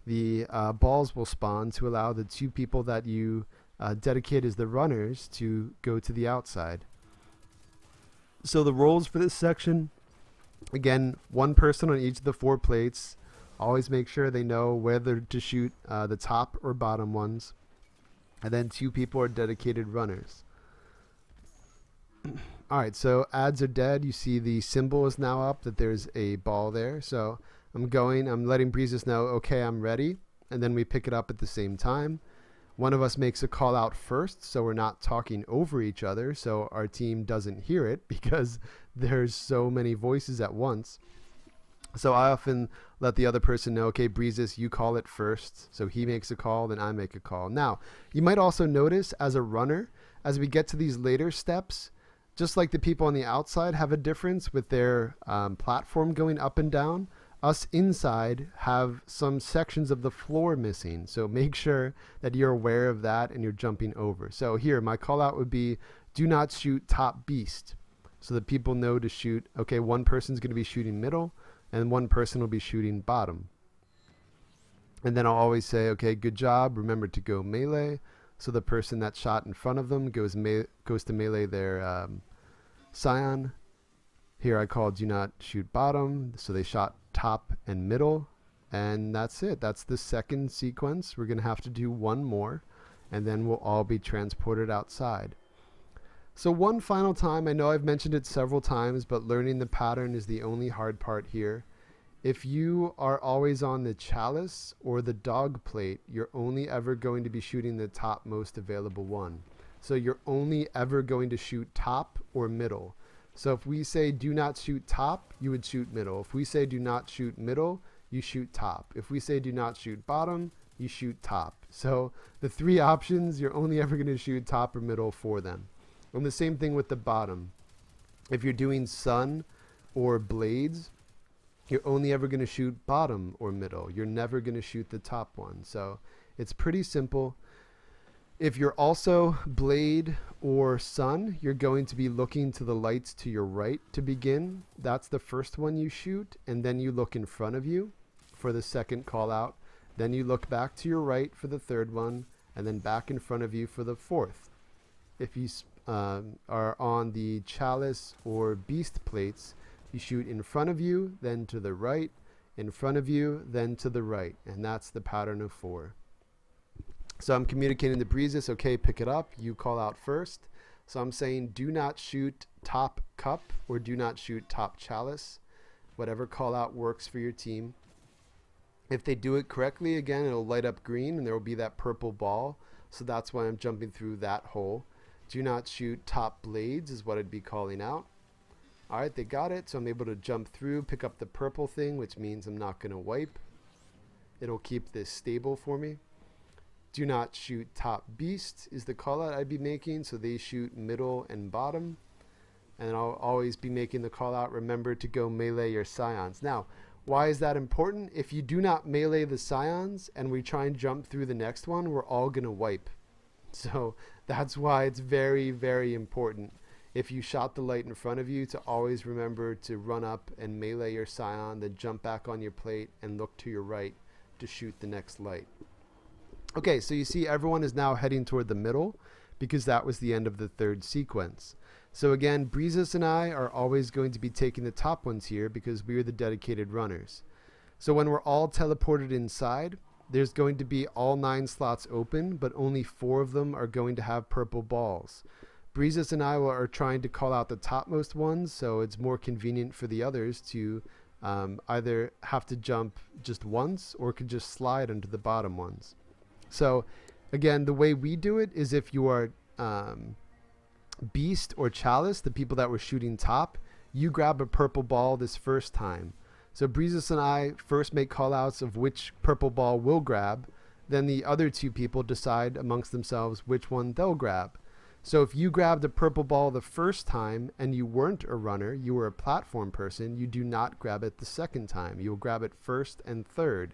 the balls will spawn to allow the 2 people that you dedicate as the runners to go to the outside. So the roles for this section, again, 1 person on each of the 4 plates. Always make sure they know whether to shoot the top or bottom ones. And then 2 people are dedicated runners. Alright, so adds are dead. You see the symbol is now up that there's a ball there. So I'm letting Breezes know, okay, I'm ready. And then we pick it up at the same time. One of us makes a call out first, so we're not talking over each other, so our team doesn't hear it because there's so many voices at once. So I often let the other person know, okay, Breezes, you call it first. So he makes a call, then I make a call. Now, you might also notice as a runner, as we get to these later steps, just like the people on the outside have a difference with their platform going up and down, us inside have some sections of the floor missing. So make sure that you're aware of that and you're jumping over. So here, my call out would be, do not shoot top beast. So that people know to shoot, okay, 1 person's going to be shooting middle, and 1 person will be shooting bottom. And then I'll always say, okay, good job. Remember to go melee. So the person that shot in front of them goes to melee their scion. Here I call do not shoot bottom. So they shot top and middle. And that's it. That's the second sequence. We're going to have to do 1 more. And then we'll all be transported outside. So one final time, I know I've mentioned it several times, but learning the pattern is the only hard part here. If you are always on the chalice or the dog plate, you're only ever going to be shooting the top most available one. So you're only ever going to shoot top or middle. So if we say do not shoot top, you would shoot middle. If we say do not shoot middle, you shoot top. If we say do not shoot bottom, you shoot top. So the 3 options, you're only ever going to shoot top or middle for them. And the same thing with the bottom. If you're doing sun or blades, you're only ever going to shoot bottom or middle. You're never going to shoot the top one. So it's pretty simple. If you're also blade or sun, you're going to be looking to the lights to your right to begin. That's the first one you shoot, and then you look in front of you for the second call out. Then you look back to your right for the 3rd one, and then back in front of you for the 4th. If you are on the chalice or beast plates, you shoot in front of you, then to the right, in front of you, then to the right. And that's the pattern of 4. So I'm communicating to Breezes, okay, pick it up. You call out first. So I'm saying do not shoot top cup or do not shoot top chalice. Whatever call out works for your team. If they do it correctly, again, it'll light up green and there will be that purple ball. So that's why I'm jumping through that hole. Do not shoot top blades is what I'd be calling out. All right, they got it. So I'm able to jump through, pick up the purple thing, which means I'm not going to wipe. It'll keep this stable for me. Do not shoot top beast is the call out I'd be making. So they shoot middle and bottom. And I'll always be making the call out, remember to go melee your scions. Now, why is that important? If you do not melee the scions and we try and jump through the next one, we're all going to wipe. So that's why it's very, very important, if you shot the light in front of you, to always remember to run up and melee your scion, then jump back on your plate and look to your right to shoot the next light. Okay, so you see everyone is now heading toward the middle because that was the end of the third sequence. So again, Breezes and I are always going to be taking the top ones here because we are the dedicated runners. So when we're all teleported inside, there's going to be all 9 slots open, but only 4 of them are going to have purple balls. Breezes and I are trying to call out the topmost ones, so it's more convenient for the others to either have to jump just once or could just slide onto the bottom ones. So again, the way we do it is if you are Beast or Chalice, the people that were shooting top, you grab a purple ball this first time. So Breezes and I first make callouts of which purple ball we'll grab, then the other 2 people decide amongst themselves which one they'll grab. So if you grabbed a purple ball the first time and you weren't a runner, you were a platform person, you do not grab it the second time. You'll grab it first and third.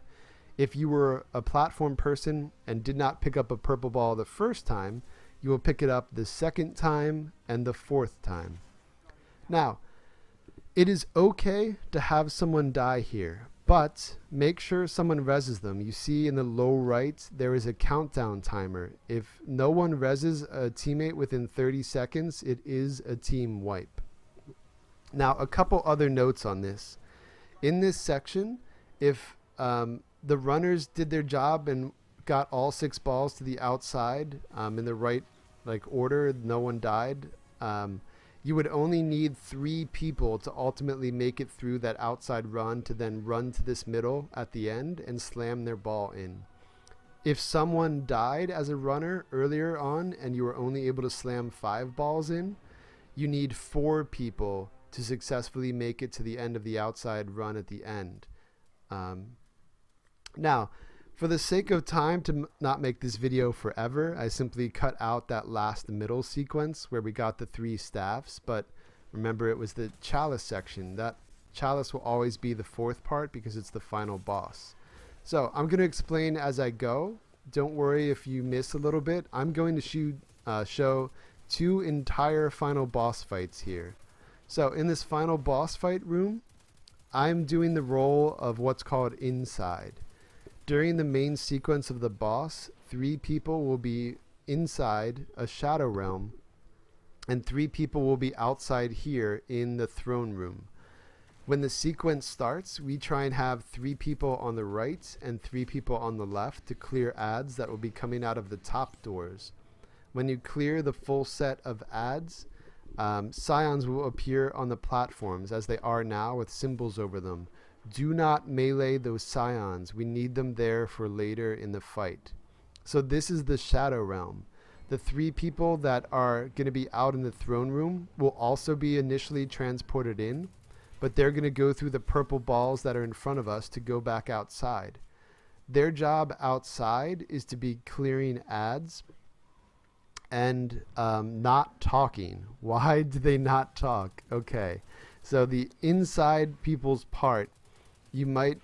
If you were a platform person and did not pick up a purple ball the first time, you will pick it up the second time and the 4th time. Now, it is okay to have someone die here, but make sure someone reses them. You see in the low right, there is a countdown timer. If no one reses a teammate within 30 seconds, it is a team wipe. Now, a couple other notes on this. In this section, if the runners did their job and got all 6 balls to the outside in the right order, no one died, you would only need 3 people to ultimately make it through that outside run to then run to this middle at the end and slam their ball in. If someone died as a runner earlier on and you were only able to slam 5 balls in, you need 4 people to successfully make it to the end of the outside run at the end. Now, for the sake of time, to not make this video forever, I simply cut out that last middle sequence where we got the 3 staffs, but remember it was the Chalice section. That Chalice will always be the 4th part because it's the final boss. So I'm going to explain as I go. Don't worry if you miss a little bit. I'm going to show 2 entire final boss fights here. So in this final boss fight room, I'm doing the role of what's called inside. During the main sequence of the boss, 3 people will be inside a shadow realm and 3 people will be outside here in the throne room. When the sequence starts, we try and have 3 people on the right and 3 people on the left to clear ads that will be coming out of the top doors. When you clear the full set of ads, scions will appear on the platforms as they are now with symbols over them. Do not melee those scions. We need them there for later in the fight. So this is the Shadow Realm. The 3 people that are going to be out in the throne room will also be initially transported in, but they're going to go through the purple balls that are in front of us to go back outside. Their job outside is to be clearing ads and not talking. Why do they not talk? Okay, so the inside people's part, you might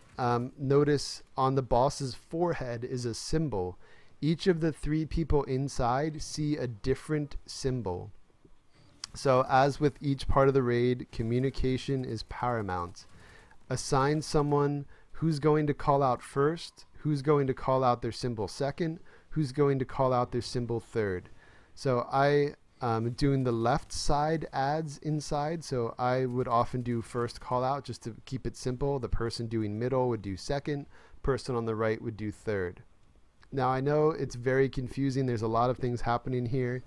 notice on the boss's forehead is a symbol. Each of the 3 people inside see a different symbol. So as with each part of the raid, communication is paramount. Assign someone who's going to call out first, who's going to call out their symbol second, who's going to call out their symbol third. So I doing the left side ads inside, so I would often do first call out just to keep it simple. The person doing middle would do second, person on the right would do third. Now I know it's very confusing, there's a lot of things happening here.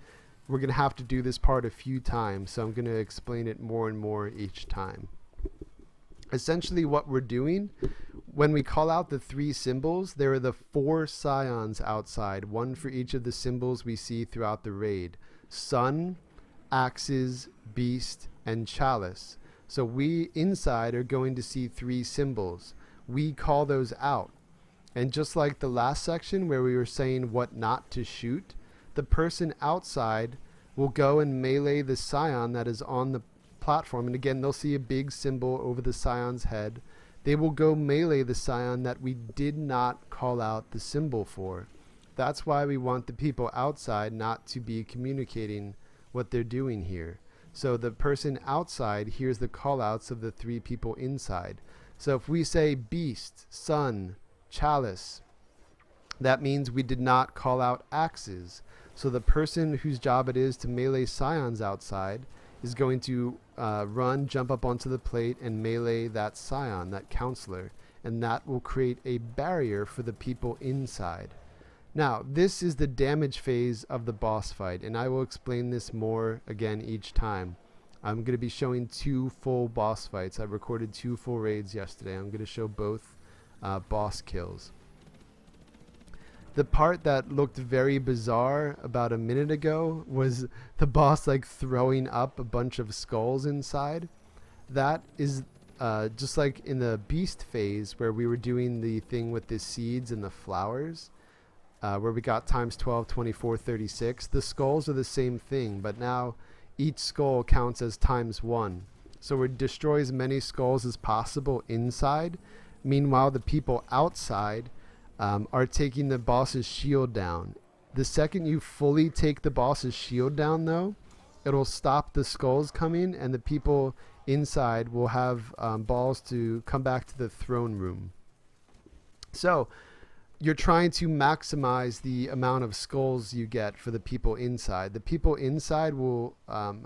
We're going to have to do this part a few times, so I'm going to explain it more and more each time. Essentially what we're doing, when we call out the 3 symbols, there are the 4 scions outside, 1 for each of the symbols we see throughout the raid. Sun, Axes, Beast, and Chalice. So we inside are going to see 3 symbols. We call those out. And just like the last section where we were saying what not to shoot, the person outside will go and melee the scion that is on the platform. And again, they'll see a big symbol over the scion's head. They will go melee the scion that we did not call out the symbol for. That's why we want the people outside not to be communicating what they're doing here. So the person outside hears the callouts of the three people inside. So if we say beast, sun, chalice, that means we did not call out axes. So the person whose job it is to melee scions outside is going to run, jump up onto the plate, and melee that scion, that counselor. And that will create a barrier for the people inside. Now, this is the damage phase of the boss fight, and I will explain this more again each time. I'm going to be showing 2 full boss fights. I recorded 2 full raids yesterday. I'm going to show both boss kills. The part that looked very bizarre about a minute ago was the boss like throwing up a bunch of skulls inside. That is just like in the beast phase where we were doing the thing with the seeds and the flowers. Where we got times 12, 24, 36. The skulls are the same thing, but now each skull counts as times 1. So it destroys as many skulls as possible inside. Meanwhile, the people outside are taking the boss's shield down. The second you fully take the boss's shield down, though, it'll stop the skulls coming, and the people inside will have balls to come back to the throne room. So you're trying to maximize the amount of skulls you get for the people inside. The people inside will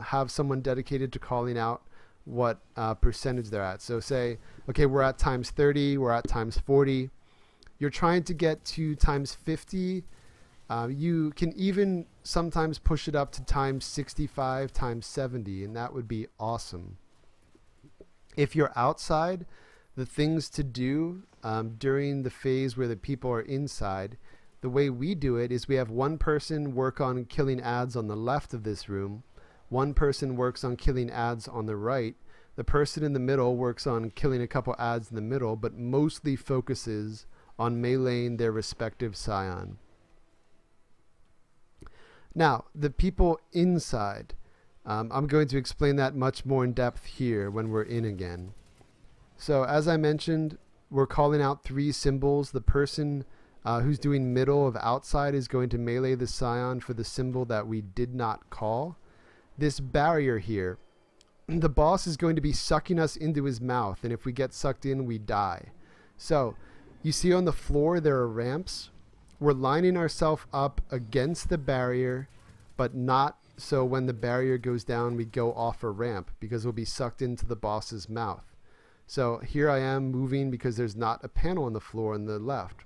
have someone dedicated to calling out what percentage they're at. So say, okay, we're at times 30, we're at times 40. You're trying to get to times 50. You can even sometimes push it up to times 65, times 70, and that would be awesome. If you're outside, the things to do during the phase where the people are inside, the way we do it is we have one person work on killing ads on the left of this room, one person works on killing ads on the right, the person in the middle works on killing a couple ads in the middle, but mostly focuses on meleeing their respective scion. Now, the people inside, I'm going to explain that much more in depth here when we're in again. So as I mentioned, we're calling out 3 symbols. The person who's doing middle of outside is going to melee the scion for the symbol that we did not call. This barrier here, the boss is going to be sucking us into his mouth, and if we get sucked in, we die. So you see on the floor there are ramps. We're lining ourselves up against the barrier, but not so when the barrier goes down we go off a ramp, because we'll be sucked into the boss's mouth. So here I am moving because there's not a panel on the floor on the left.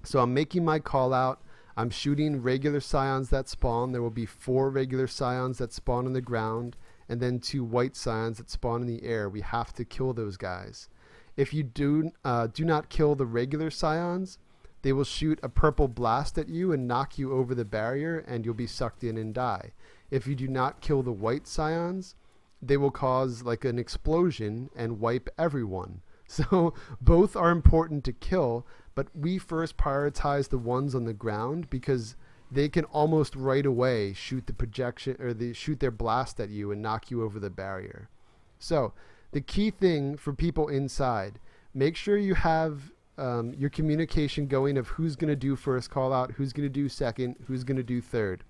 So I'm making my call out. I'm shooting regular scions that spawn. There will be 4 regular scions that spawn on the ground, and then 2 white scions that spawn in the air. We have to kill those guys. If you do not kill the regular scions, they will shoot a purple blast at you and knock you over the barrier, and you'll be sucked in and die. If you do not kill the white scions, they will cause like an explosion and wipe everyone. So both are important to kill, but we first prioritize the ones on the ground because they can almost right away shoot the projection, or they shoot their blast at you and knock you over the barrier. So the key thing for people inside, make sure you have your communication going of who's going to do first call out, who's going to do second, who's going to do third.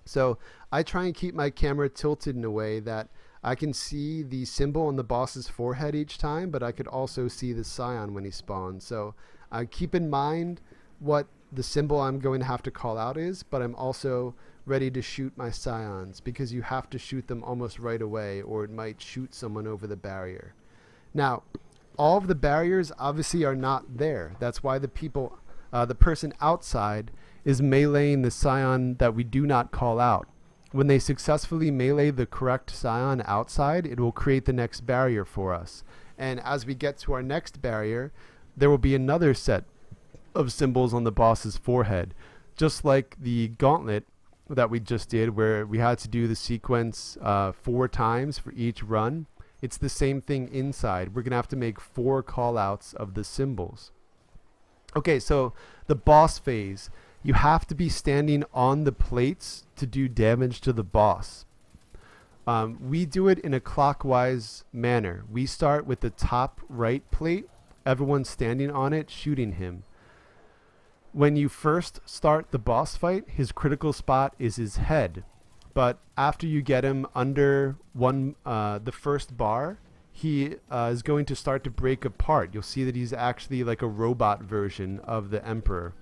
So I try and keep my camera tilted in a way that I can see the symbol on the boss's forehead each time, but I could also see the scion when he spawns. So I keep in mind what the symbol I'm going to have to call out is, but I'm also ready to shoot my scions, because you have to shoot them almost right away or it might shoot someone over the barrier. Now, all of the barriers obviously are not there. That's why the people, the person outside is meleeing the scion that we do not call out. When they successfully melee the correct scion outside, it will create the next barrier for us. And as we get to our next barrier, there will be another set of symbols on the boss's forehead. Just like the gauntlet that we just did, where we had to do the sequence 4 times for each run. It's the same thing inside. We're going to have to make 4 callouts of the symbols. Okay, so the boss phase. You have to be standing on the plates to do damage to the boss. We do it in a clockwise manner. We start with the top right plate, everyone standing on it, shooting him. When you first start the boss fight, his critical spot is his head. But after you get him under the first bar, he is going to start to break apart. You'll see that he's actually like a robot version of the Emperor.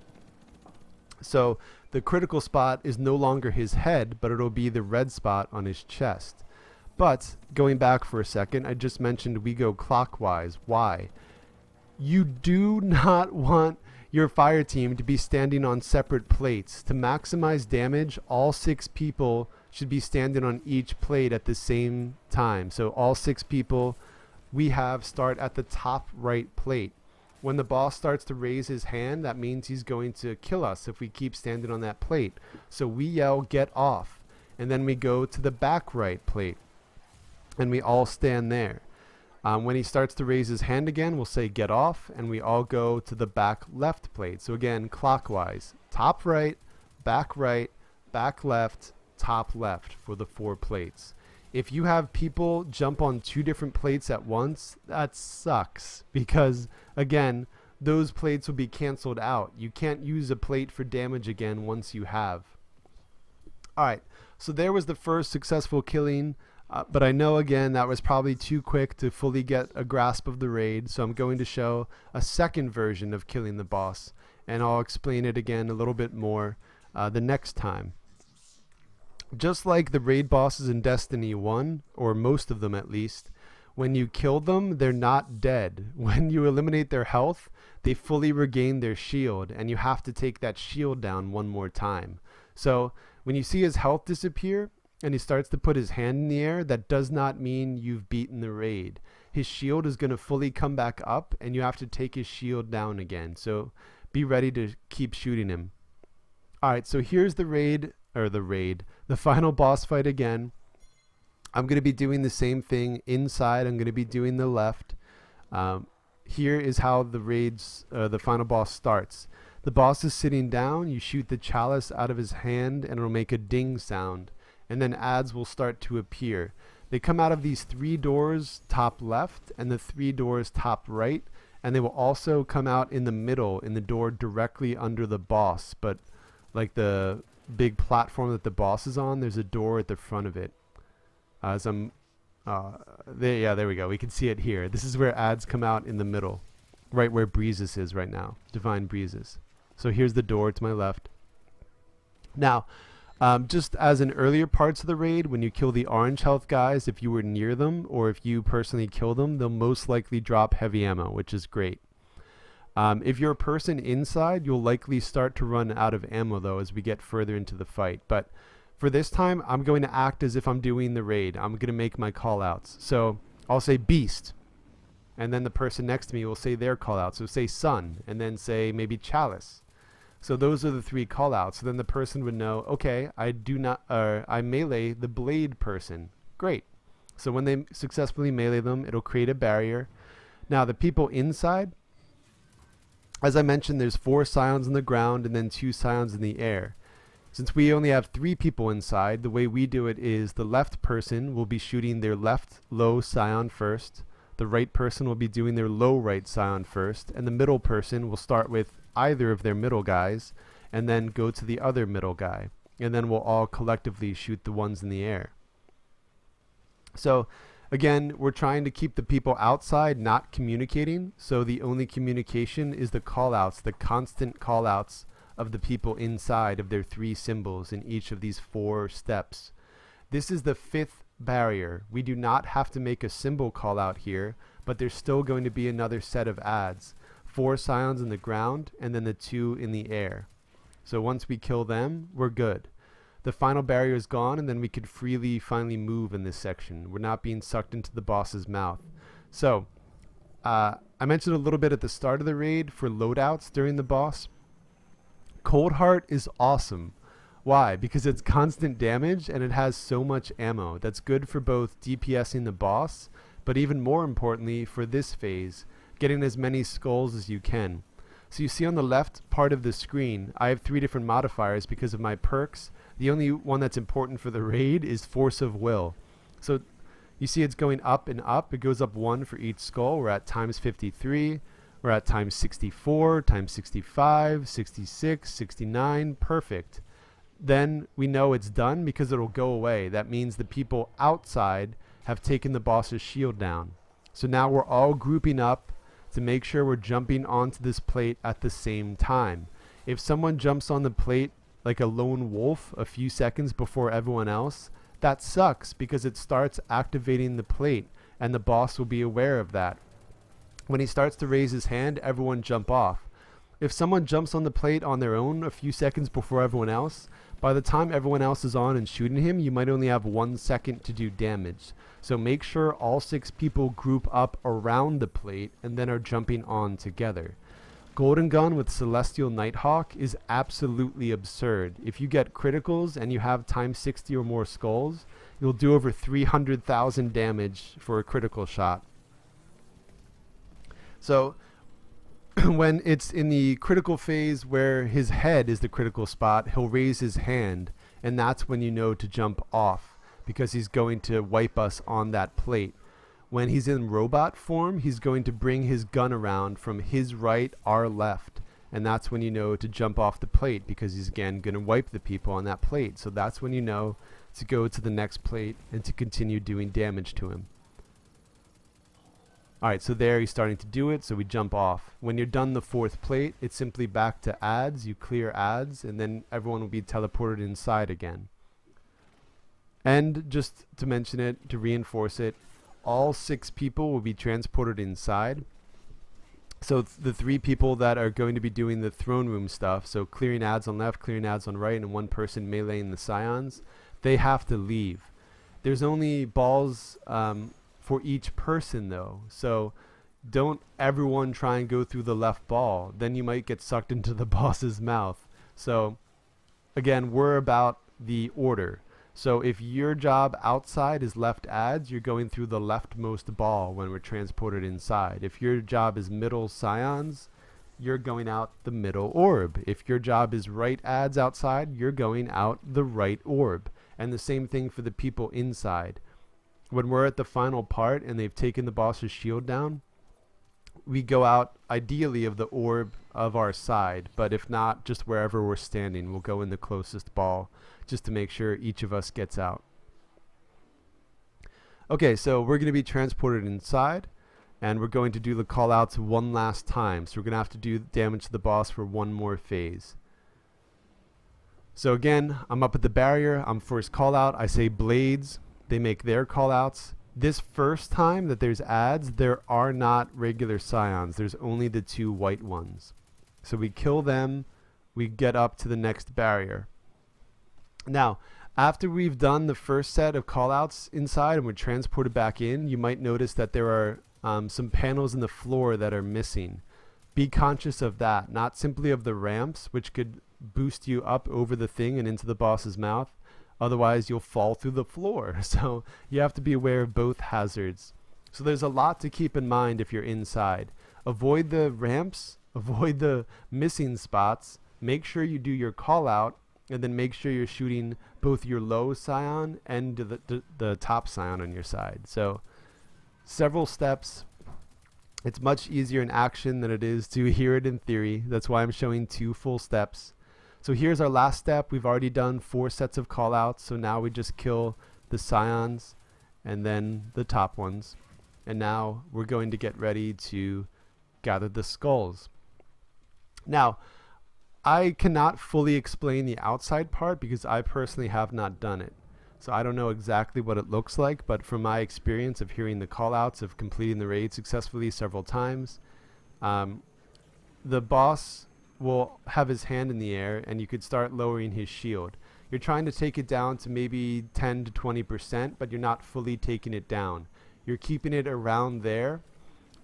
So the critical spot is no longer his head, but it'll be the red spot on his chest. But going back for a second, I just mentioned we go clockwise. Why? You do not want your fire team to be standing on separate plates. To maximize damage, all 6 people should be standing on each plate at the same time. So all 6 people we have start at the top right plate. When the boss starts to raise his hand, that means he's going to kill us if we keep standing on that plate. So we yell, "Get off." And then we go to the back right plate. And we all stand there. When he starts to raise his hand again, we'll say "get off," and we all go to the back left plate. So again, clockwise, top right, back left, top left for the 4 plates. If you have people jump on 2 different plates at once, that sucks, because again, those plates will be canceled out. You can't use a plate for damage again once you have. Alright, so there was the first successful killing. But I know, again, that was probably too quick to fully get a grasp of the raid, so I'm going to show a second version of killing the boss, and I'll explain it again a little bit more the next time. Just like the raid bosses in Destiny 1, or most of them at least, when you kill them, they're not dead. When you eliminate their health, they fully regain their shield, and you have to take that shield down one more time. So when you see his health disappear, and he starts to put his hand in the air, that does not mean you've beaten the raid. His shield is going to fully come back up, and you have to take his shield down again. So be ready to keep shooting him. Alright, so here's the final boss fight again. I'm going to be doing the same thing inside. I'm going to be doing the left. Here is how the final boss starts. The boss is sitting down. You shoot the chalice out of his hand, and it'll make a ding sound. And then ads will start to appear. They come out of these 3 doors top left and the 3 doors top right, and they will also come out in the middle in the door directly under the boss, but like the big platform that the boss is on, there's a door at the front of it. There we go. We can see it here. This is where ads come out in the middle, right where Breezes is right now, Divine Breezes. So here's the door to my left. Now, just as in earlier parts of the raid, when you kill the orange health guys, if you were near them or if you personally kill them, they'll most likely drop heavy ammo, which is great. If you're a person inside, you'll likely start to run out of ammo though as we get further into the fight. But for this time, I'm going to act as if I'm doing the raid. I'm going to make my call outs. So I'll say beast, and then the person next to me will say their call out. So say sun, and then say maybe chalice. So those are the 3 callouts. So then the person would know, okay, I melee the blade person. Great. So when they successfully melee them, it'll create a barrier. Now the people inside, as I mentioned, there's 4 scions on the ground and then 2 scions in the air. Since we only have 3 people inside, the way we do it is the left person will be shooting their left low scion first. The right person will be doing their low right scion first, and the middle person will start with either of their middle guys and then go to the other middle guy, and then we'll all collectively shoot the ones in the air. So again, we're trying to keep the people outside not communicating, so the only communication is the callouts, the constant callouts of the people inside of their 3 symbols in each of these 4 steps. This is the 5th barrier. We do not have to make a symbol call out here, but there's still going to be another set of ads. 4 scions in the ground and then the 2 in the air. So once we kill them, we're good. The final barrier is gone, and then we could freely finally move in this section. We're not being sucked into the boss's mouth. So I mentioned a little bit at the start of the raid for loadouts during the boss. Cold Heart is awesome. Why? Because it's constant damage and it has so much ammo. That's good for both DPSing the boss, but even more importantly for this phase, getting as many skulls as you can. So you see on the left part of the screen, I have 3 different modifiers because of my perks. The only one that's important for the raid is Force of Will. So you see it's going up and up. It goes up 1 for each skull. We're at times 53. We're at times 64, times 65, 66, 69, perfect. Then we know it's done because it'll go away. That means the people outside have taken the boss's shield down. So now we're all grouping up to make sure we're jumping onto this plate at the same time. If someone jumps on the plate like a lone wolf a few seconds before everyone else, that sucks because it starts activating the plate and the boss will be aware of that. When he starts to raise his hand, everyone jump off. If someone jumps on the plate on their own a few seconds before everyone else, by the time everyone else is on and shooting him, you might only have 1 second to do damage. So make sure all 6 people group up around the plate and then are jumping on together. Golden Gun with Celestial Nighthawk is absolutely absurd. If you get criticals and you have times 60 or more skulls, you'll do over 300,000 damage for a critical shot. So when it's in the critical phase where his head is the critical spot, he'll raise his hand, and that's when you know to jump off because he's going to wipe us on that plate. When he's in robot form, he's going to bring his gun around from his right, our left, and that's when you know to jump off the plate because he's again going to wipe the people on that plate. So that's when you know to go to the next plate and to continue doing damage to him. Alright, so there he's starting to do it, so we jump off. When you're done the 4th plate, it's simply back to ads. You clear ads, and then everyone will be teleported inside again. And just to mention it, to reinforce it, all 6 people will be transported inside. So the 3 people that are going to be doing the throne room stuff, so clearing ads on left, clearing ads on right, and 1 person meleeing the scions, they have to leave. There's only balls for each person though, so don't everyone try and go through the left ball, then you might get sucked into the boss's mouth. So again, we're about the order. So if your job outside is left ads, you're going through the leftmost ball when we're transported inside. If your job is middle scions, you're going out the middle orb. If your job is right ads outside, you're going out the right orb. And the same thing for the people inside. When we're at the final part and they've taken the boss's shield down, we go out ideally of the orb of our side, but if not, just wherever we're standing, we'll go in the closest ball just to make sure each of us gets out. Okay, so we're going to be transported inside and we're going to do the call outs 1 last time. So we're going to have to do damage to the boss for 1 more phase. So again, I'm up at the barrier. I'm first call out. I say blades. They make their call outs. This first time that there's ads, there are not regular scions. There's only the 2 white ones. So we kill them. We get up to the next barrier. Now, after we've done the first set of call outs inside and we're transported back in, you might notice that there are some panels in the floor that are missing. Be conscious of that, not simply of the ramps, which could boost you up over the thing and into the boss's mouth. Otherwise, you'll fall through the floor. So you have to be aware of both hazards. So there's a lot to keep in mind if you're inside. Avoid the ramps, avoid the missing spots, make sure you do your call out, and then make sure you're shooting both your low scion and the top scion on your side. So several steps. It's much easier in action than it is to hear it in theory. That's why I'm showing 2 full steps. So here's our last step. We've already done 4 sets of call outs, so now we just kill the scions and then the top ones. And now we're going to get ready to gather the skulls. Now, I cannot fully explain the outside part because I personally have not done it. So I don't know exactly what it looks like, but from my experience of hearing the call outs, of completing the raid successfully several times, the boss will have his hand in the air and you could start lowering his shield. You're trying to take it down to maybe 10 to 20%, but you're not fully taking it down. You're keeping it around there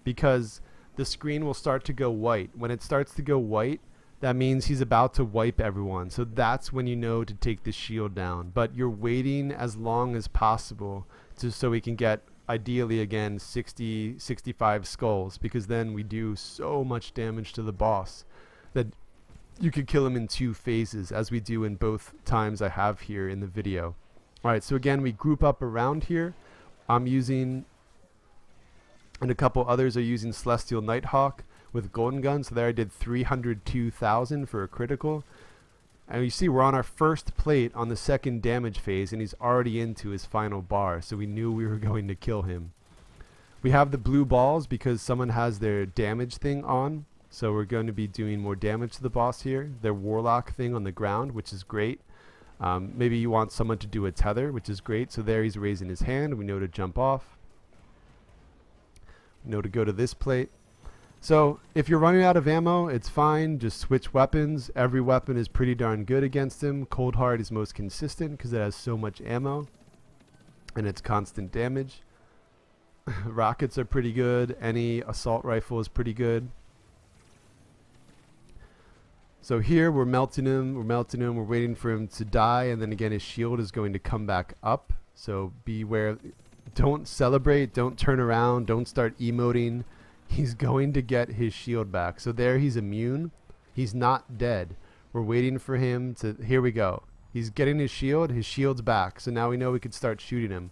because the screen will start to go white. When it starts to go white, that means he's about to wipe everyone. So that's when you know to take the shield down. But you're waiting as long as possible so we can get, ideally again, 60, 65 skulls, because then we do so much damage to the boss that you could kill him in 2 phases, as we do in both times I have here in the video. Alright, so again, we group up around here. I'm using, and a couple others are using Celestial Nighthawk. with golden gun. So there I did 302,000 for a critical. And you see we're on our first plate on the second damage phase, and he's already into his final bar, so we knew we were going to kill him. We have the blue balls because someone has their damage thing on, so we're going to be doing more damage to the boss here. Their warlock thing on the ground, which is great. Maybe you want someone to do a tether, which is great. So there he's raising his hand. We know to jump off. We know to go to this plate. So if you're running out of ammo, it's fine. Just switch weapons. Every weapon is pretty darn good against him. Cold Hard is most consistent because it has so much ammo and it's constant damage. Rockets are pretty good. Any assault rifle is pretty good. So here we're melting him. We're waiting for him to die, and then again his shield is going to come back up. So beware. Don't celebrate. Don't turn around. Don't start emoting. He's going to get his shield back. So there he's immune. He's not dead. We're waiting for him to... Here we go. He's getting his shield. His shield's back. So now we know we could start shooting him.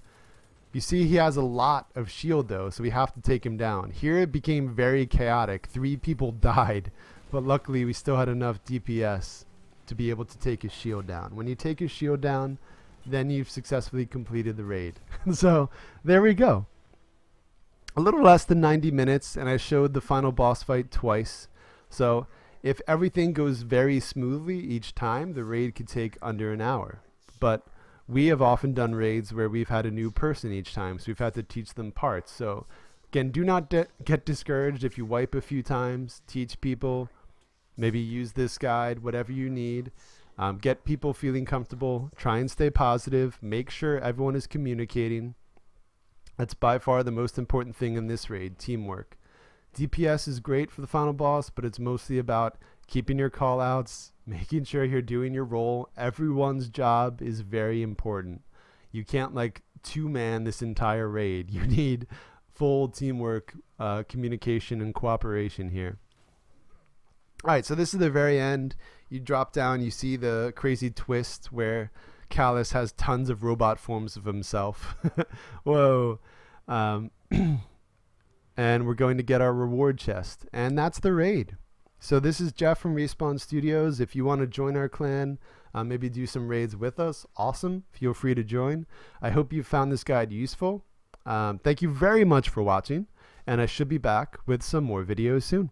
You see he has a lot of shield though, so we have to take him down. Here it became very chaotic. 3 people died. But luckily we still had enough DPS to be able to take his shield down. When you take his shield down, then you've successfully completed the raid. So there we go. A little less than 90 minutes, and I showed the final boss fight twice. So if everything goes very smoothly each time, the raid could take under an hour. But we have often done raids where we've had a new person each time, so we've had to teach them parts. So again, do not get discouraged if you wipe a few times. Teach people. Maybe use this guide, whatever you need. Get people feeling comfortable. Try and stay positive. Make sure everyone is communicating. That's by far the most important thing in this raid, teamwork. DPS is great for the final boss, but it's mostly about keeping your call outs, making sure you're doing your role. Everyone's job is very important. You can't like two-man this entire raid. You need full teamwork, communication, and cooperation here. Alright, so this is the very end. You drop down, you see the crazy twist where Callus has tons of robot forms of himself. Whoa. And we're going to get our reward chest. And that's the raid. So this is Jeff from Respawn Studios. If you want to join our clan, maybe do some raids with us, awesome. Feel free to join. I hope you found this guide useful. Thank you very much for watching. And I should be back with some more videos soon.